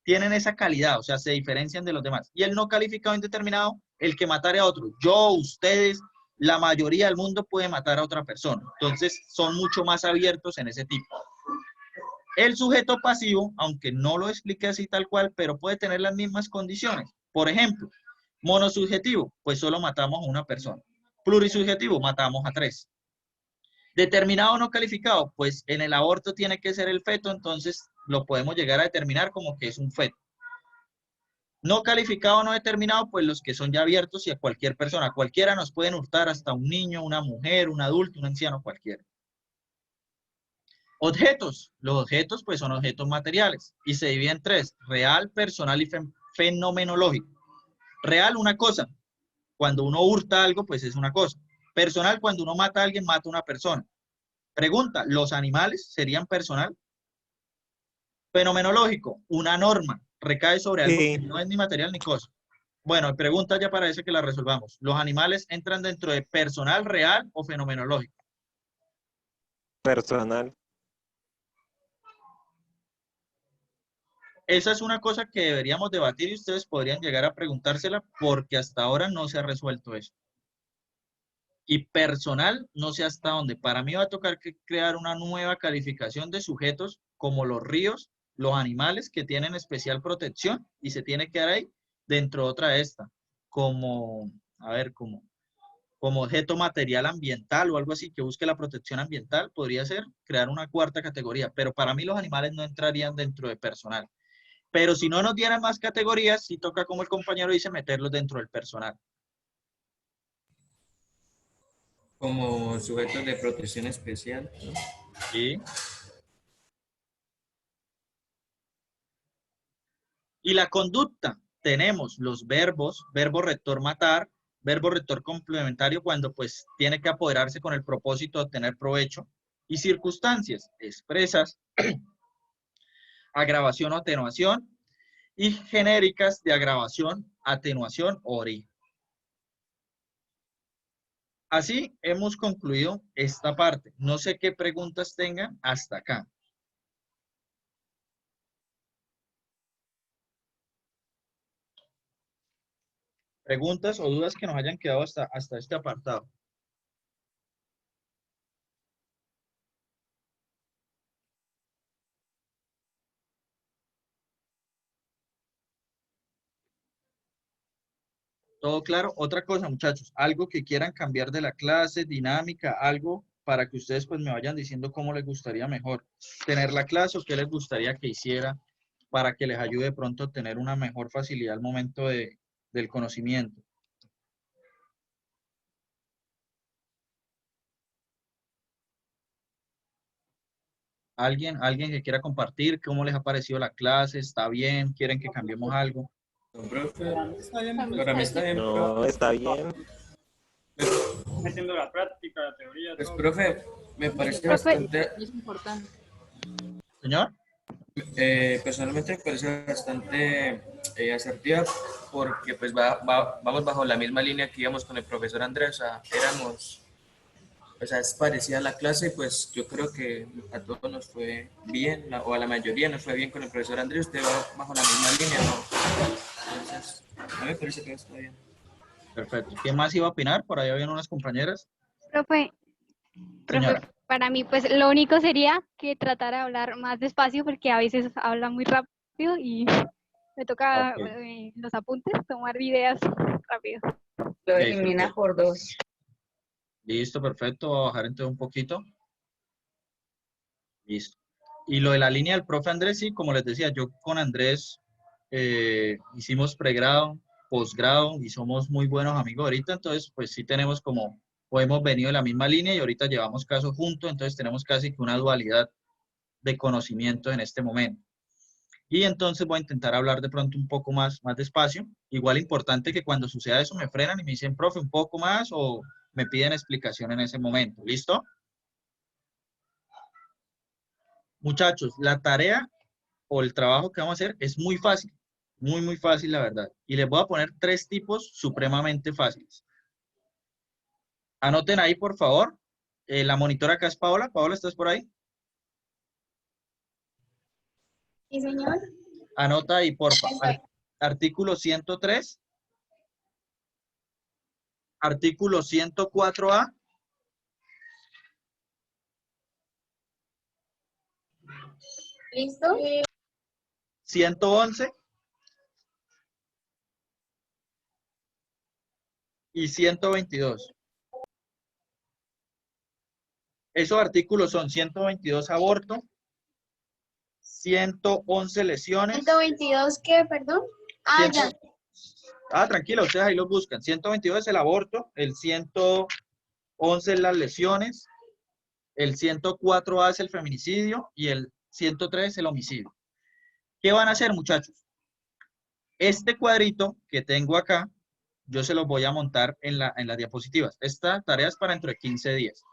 tienen esa calidad, o sea, se diferencian de los demás. Y el no calificado indeterminado, el que matare a otro. Yo, ustedes, la mayoría del mundo puede matar a otra persona. Entonces, son mucho más abiertos en ese tipo. El sujeto pasivo, aunque no lo explique así tal cual, pero puede tener las mismas condiciones. Por ejemplo, monosubjetivo, pues solo matamos a una persona. Plurisubjetivo, matamos a 3. Determinado no calificado, pues en el aborto tiene que ser el feto, entonces lo podemos llegar a determinar como que es un feto. No calificado, no determinado, pues los que son ya abiertos y a cualquier persona. Cualquiera nos pueden hurtar, hasta un niño, una mujer, un adulto, un anciano, cualquiera. Objetos. Los objetos pues son objetos materiales y se dividen en 3. Real, personal y fenomenológico. Real, una cosa. Cuando uno hurta algo, pues es una cosa. Personal, cuando uno mata a alguien, mata a una persona. Pregunta, ¿los animales serían personal? Fenomenológico, una norma. Recae sobre algo que no es ni material ni cosa. Bueno, pregunta ya para eso que la resolvamos. ¿Los animales entran dentro de personal, real o fenomenológico? Personal. Esa es una cosa que deberíamos debatir y ustedes podrían llegar a preguntársela porque hasta ahora no se ha resuelto eso. Y personal, no sé hasta dónde. Para mí va a tocar crear una nueva calificación de sujetos como los ríos, los animales que tienen especial protección y se tiene que dar ahí dentro de otra de esta. Como, a ver, como como objeto material ambiental o algo así que busque la protección ambiental, podría ser crear una cuarta categoría, pero para mí los animales no entrarían dentro de personal. Pero si no nos dieran más categorías, sí toca, como el compañero dice, meterlos dentro del personal. Como sujetos de protección especial, ¿no? Sí. Y la conducta, tenemos los verbos, verbo rector matar, verbo rector complementario cuando pues tiene que apoderarse con el propósito de obtener provecho, y circunstancias expresas, agravación o atenuación, y genéricas de agravación, atenuación o origen. Así hemos concluido esta parte. No sé qué preguntas tengan hasta acá. Preguntas o dudas que nos hayan quedado hasta este apartado. ¿Todo claro? Otra cosa, muchachos, algo que quieran cambiar de la clase, dinámica, algo para que ustedes pues me vayan diciendo cómo les gustaría mejor tener la clase o qué les gustaría que hiciera para que les ayude de pronto a tener una mejor facilidad al momento del conocimiento. ¿Alguien que quiera compartir cómo les ha parecido la clase? ¿Está bien? ¿Quieren que cambiemos algo? Profe, Para mí está bien. para mí está bien, No, profe. está bien. Haciendo la práctica, la teoría, Pues, todo. profe, me parece Profe. bastante, Es importante. Señor. personalmente me parece bastante asertiva porque pues vamos bajo la misma línea que íbamos con el profesor Andrés, o sea, es parecida a la clase y pues yo creo que a todos nos fue bien, o a la mayoría nos fue bien con el profesor Andrés, usted va bajo la misma línea, ¿no? Entonces, a mí me parece que está bien. Perfecto. ¿Quién más iba a opinar? Por ahí habían unas compañeras. Profe, Señora. para mí pues lo único sería que tratara de hablar más despacio porque a veces habla muy rápido y me toca Ok. los apuntes, tomar videos rápido. Lo Ok, elimina perfecto. por 2. Listo, perfecto. Voy a bajar entonces un poquito. Listo. Y lo de la línea del profe Andrés, sí, como les decía, yo con Andrés hicimos pregrado, posgrado y somos muy buenos amigos ahorita, entonces pues sí tenemos como, o hemos venido de la misma línea y ahorita llevamos casos juntos, entonces tenemos casi que una dualidad de conocimiento en este momento. Y entonces voy a intentar hablar de pronto un poco más despacio. Igual importante que cuando suceda eso me frenan y me dicen, profe, un poco más o me piden explicación en ese momento. ¿Listo? Muchachos, la tarea o el trabajo que vamos a hacer es muy fácil, muy fácil, la verdad. Y les voy a poner 3 tipos supremamente fáciles. Anoten ahí, por favor. La monitora acá es Paola. Paola, ¿estás por ahí? Sí, señor. Anota ahí, porfa. Estoy. Artículo 103. Artículo 104A. ¿Listo? 111 y 122. Esos artículos son 122 aborto, 111 lesiones. 122, ¿qué? Perdón. Ah, 100, ya. tranquila, ustedes ahí los buscan. 122 es el aborto, el 111 es las lesiones, el 104A es el feminicidio y el 103 es el homicidio. ¿Qué van a hacer, muchachos? Este cuadrito que tengo acá, yo se los voy a montar en las diapositivas. Esta tarea es para dentro de 15 días.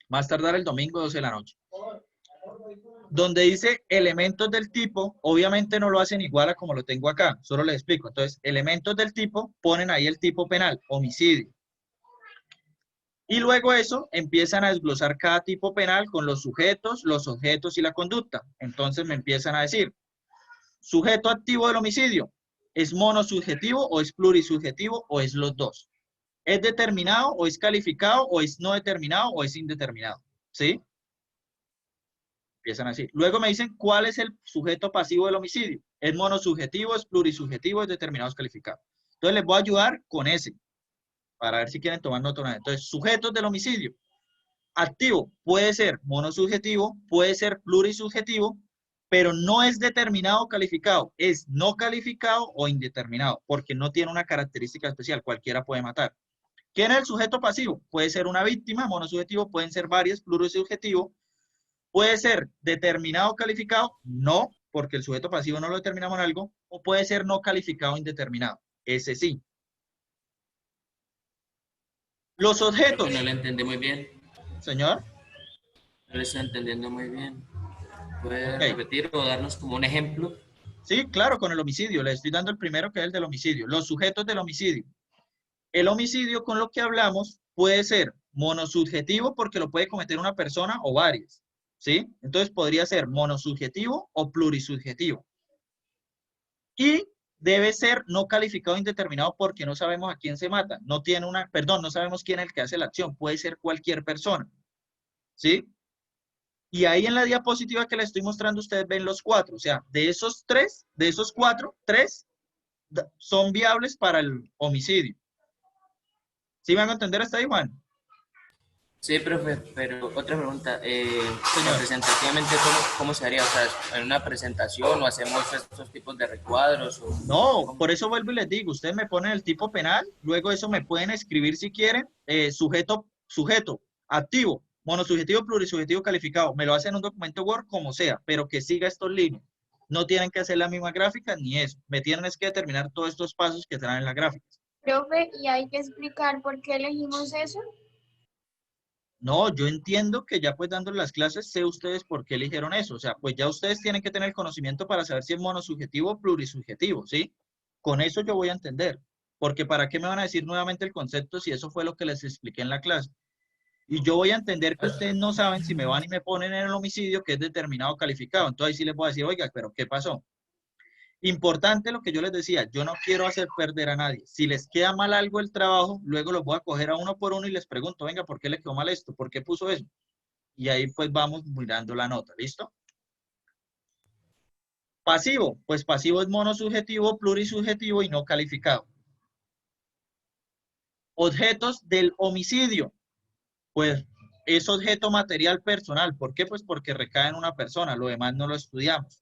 Más tardar el domingo 12 de la noche. Donde dice elementos del tipo, obviamente no lo hacen igual a como lo tengo acá, solo les explico. Entonces, elementos del tipo, ponen ahí el tipo penal, homicidio. Y luego eso, empiezan a desglosar cada tipo penal con los sujetos, los objetos y la conducta. Entonces me empiezan a decir, sujeto activo del homicidio, ¿es monosubjetivo o es plurisubjetivo o es los dos? ¿Es determinado o es calificado o es no determinado o es indeterminado? ¿Sí? Empiezan a decir. Luego me dicen, ¿cuál es el sujeto pasivo del homicidio? ¿Es monosubjetivo, es plurisubjetivo, es determinado, es calificado? Entonces les voy a ayudar con ese. para ver si quieren tomar nota. Entonces, sujetos del homicidio. Activo puede ser monosubjetivo, puede ser plurisubjetivo, pero no es determinado o calificado, es no calificado o indeterminado, porque no tiene una característica especial, cualquiera puede matar. ¿Quién es el sujeto pasivo? Puede ser una víctima, monosubjetivo, pueden ser varias, plurisubjetivo, puede ser determinado o calificado, no, porque el sujeto pasivo no lo determinamos en algo, o puede ser no calificado o indeterminado, ese sí. Los objetos. Creo que no lo entendí muy bien. Señor. No lo estoy entendiendo muy bien. ¿Puede repetir o darnos como un ejemplo? Sí, claro, con el homicidio. Le estoy dando el primero, que es el del homicidio. Los sujetos del homicidio. El homicidio, con lo que hablamos, puede ser monosubjetivo porque lo puede cometer una persona o varias, ¿sí? Entonces podría ser monosubjetivo o plurisubjetivo. Y debe ser no calificado o indeterminado porque no sabemos a quién se mata. No tiene no sabemos quién es el que hace la acción. Puede ser cualquier persona, ¿sí? Y ahí en la diapositiva que les estoy mostrando, ustedes ven los 4. O sea, de esos 4, 3 son viables para el homicidio. ¿Sí me van a entender hasta ahí, Juan? Sí, profe, pero otra pregunta. Representativamente, ¿cómo se haría? O sea, ¿en una presentación o hacemos estos tipos de recuadros? No, por eso vuelvo y les digo, ustedes me ponen el tipo penal, luego eso me pueden escribir si quieren, sujeto, activo, monosubjetivo, plurisubjetivo, calificado. Me lo hacen en un documento Word, como sea, pero que siga estos líneas. No tienen que hacer la misma gráfica ni eso. Me tienen es que determinar todos estos pasos que traen las gráficas. Profe, ¿y hay que explicar por qué elegimos eso? No, yo entiendo que ya pues dando las clases, sé ustedes por qué eligieron eso. O sea, pues ya ustedes tienen que tener el conocimiento para saber si es monosubjetivo o plurisubjetivo, ¿sí? Con eso yo voy a entender. Porque ¿para qué me van a decir nuevamente el concepto si eso fue lo que les expliqué en la clase? Y yo voy a entender que ustedes no saben si me van y me ponen en el homicidio que es determinado o calificado. Entonces ahí sí les voy a decir, oiga, pero ¿qué pasó? Importante lo que yo les decía, yo no quiero hacer perder a nadie. Si les queda mal algo el trabajo, luego los voy a coger a uno por uno y les pregunto, venga, ¿por qué le quedó mal esto? ¿Por qué puso eso? Y ahí pues vamos mirando la nota, ¿listo? Pasivo, pues pasivo es monosubjetivo, plurisubjetivo y no calificado. Objetos del homicidio, pues es objeto material personal. ¿Por qué? Pues porque recae en una persona, lo demás no lo estudiamos.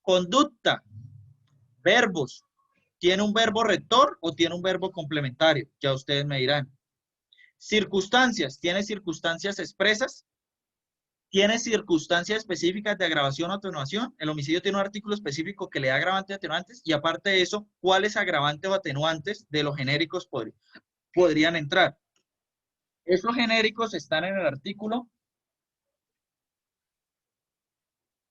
Conducta, verbos. ¿Tiene un verbo rector o tiene un verbo complementario? Ya ustedes me dirán. Circunstancias. ¿Tiene circunstancias expresas? ¿Tiene circunstancias específicas de agravación o atenuación? El homicidio tiene un artículo específico que le da agravantes y atenuantes. Y aparte de eso, ¿cuáles agravantes o atenuantes de los genéricos podrían entrar? Esos genéricos están en el artículo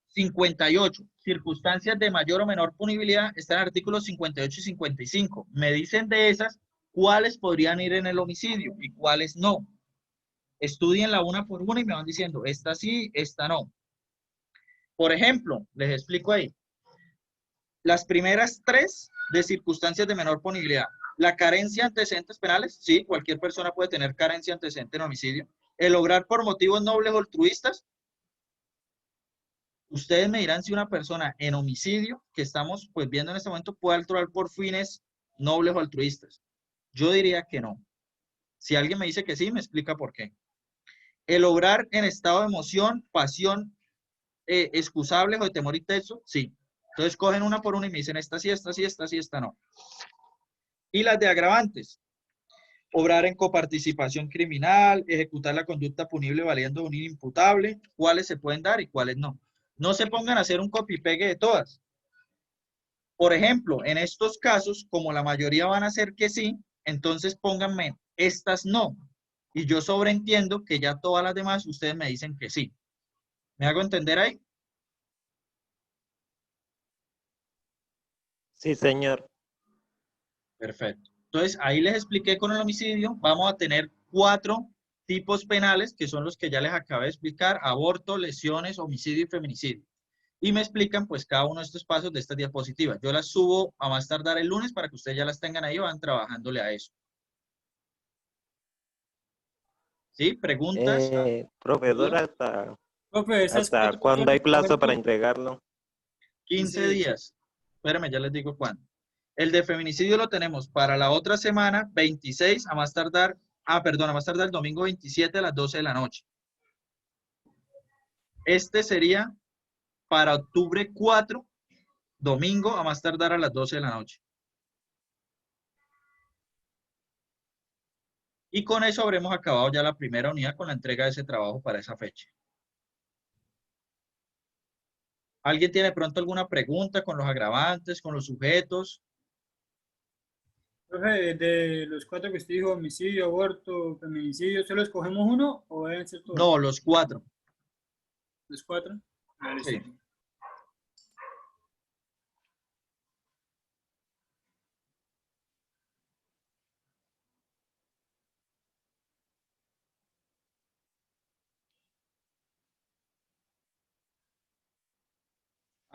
58. Circunstancias de mayor o menor punibilidad están en el artículo 58 y 55. Me dicen de esas cuáles podrían ir en el homicidio y cuáles no. Estudienla una por una y me van diciendo, esta sí, esta no. Por ejemplo, les explico ahí. Las primeras 3 de circunstancias de menor punibilidad. La carencia de antecedentes penales, sí, cualquier persona puede tener carencia de antecedentes en homicidio. El lograr por motivos nobles o altruistas. Ustedes me dirán si una persona en homicidio, que estamos pues viendo en este momento, puede actuar por fines nobles o altruistas. Yo diría que no. Si alguien me dice que sí, me explica por qué. El lograr en estado de emoción, pasión, excusables o de temor intenso, sí. Entonces cogen una por una y me dicen esta sí, esta sí, esta sí, esta no. Y las de agravantes. Obrar en coparticipación criminal, ejecutar la conducta punible valiendo de un inimputable, cuáles se pueden dar y cuáles no. No se pongan a hacer un copy-pegue de todas. Por ejemplo, en estos casos, como la mayoría van a hacer que sí, entonces pónganme estas no. Y yo sobreentiendo que ya todas las demás ustedes me dicen que sí. ¿Me hago entender ahí? Sí, señor. Perfecto. Entonces, ahí les expliqué con el homicidio. Vamos a tener 4 tipos penales, que son los que ya les acabé de explicar: aborto, lesiones, homicidio y feminicidio. Y me explican pues cada uno de estos pasos de estas diapositivas. Yo las subo a más tardar el lunes para que ustedes ya las tengan ahí y van trabajándole a eso. ¿Sí? ¿Preguntas? Profesor, ¿hasta cuándo hay plazo para entregarlo? 15 días. Espérame, ya les digo cuándo. El de feminicidio lo tenemos para la otra semana, 26, a más tardar, perdón, a más tardar el domingo 27 a las 12 de la noche. Este sería para octubre 4, domingo, a más tardar a las 12 de la noche. Y con eso habremos acabado ya la primera unidad con la entrega de ese trabajo para esa fecha. ¿Alguien tiene pronto alguna pregunta con los agravantes, con los sujetos? Profe, de los 4 que usted dijo, homicidio, aborto, feminicidio, ¿solo escogemos uno o deben ser todos? No, los 4. ¿Los 4? Sí.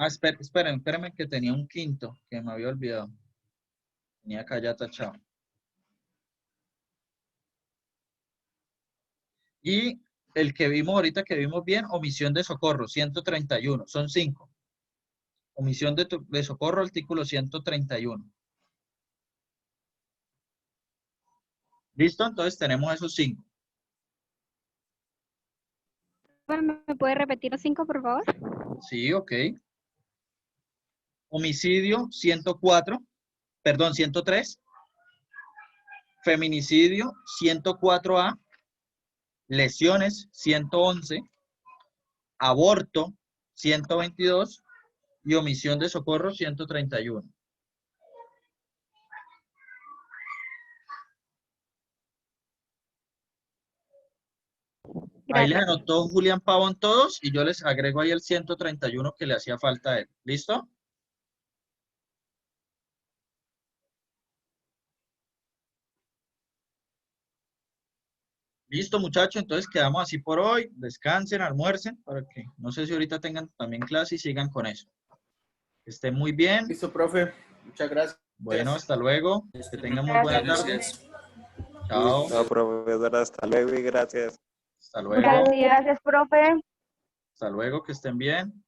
Espérenme que tenía un quinto que me había olvidado. Tenía acá ya tachado. Y el que vimos ahorita, que vimos bien, omisión de socorro, 131. Son 5. Omisión de socorro, artículo 131. ¿Listo? Entonces tenemos esos 5. ¿Me puede repetir los 5, por favor? Sí, ok. Homicidio, 104. Perdón, 103. Feminicidio, 104A. Lesiones, 111. Aborto, 122. Y omisión de socorro, 131. Ahí les anotó Julián Pavón todos y yo les agrego ahí el 131 que le hacía falta a él. ¿Listo? Listo, muchachos. Entonces quedamos así por hoy. Descansen, almuercen, para que no sé si ahorita tengan también clase y sigan con eso. Que estén muy bien. Listo, profe. Muchas gracias. Bueno, hasta luego. Que tengan muy buena tarde. Chao. No, profesora, hasta luego y gracias. Hasta luego. Gracias, profe. Hasta luego, que estén bien.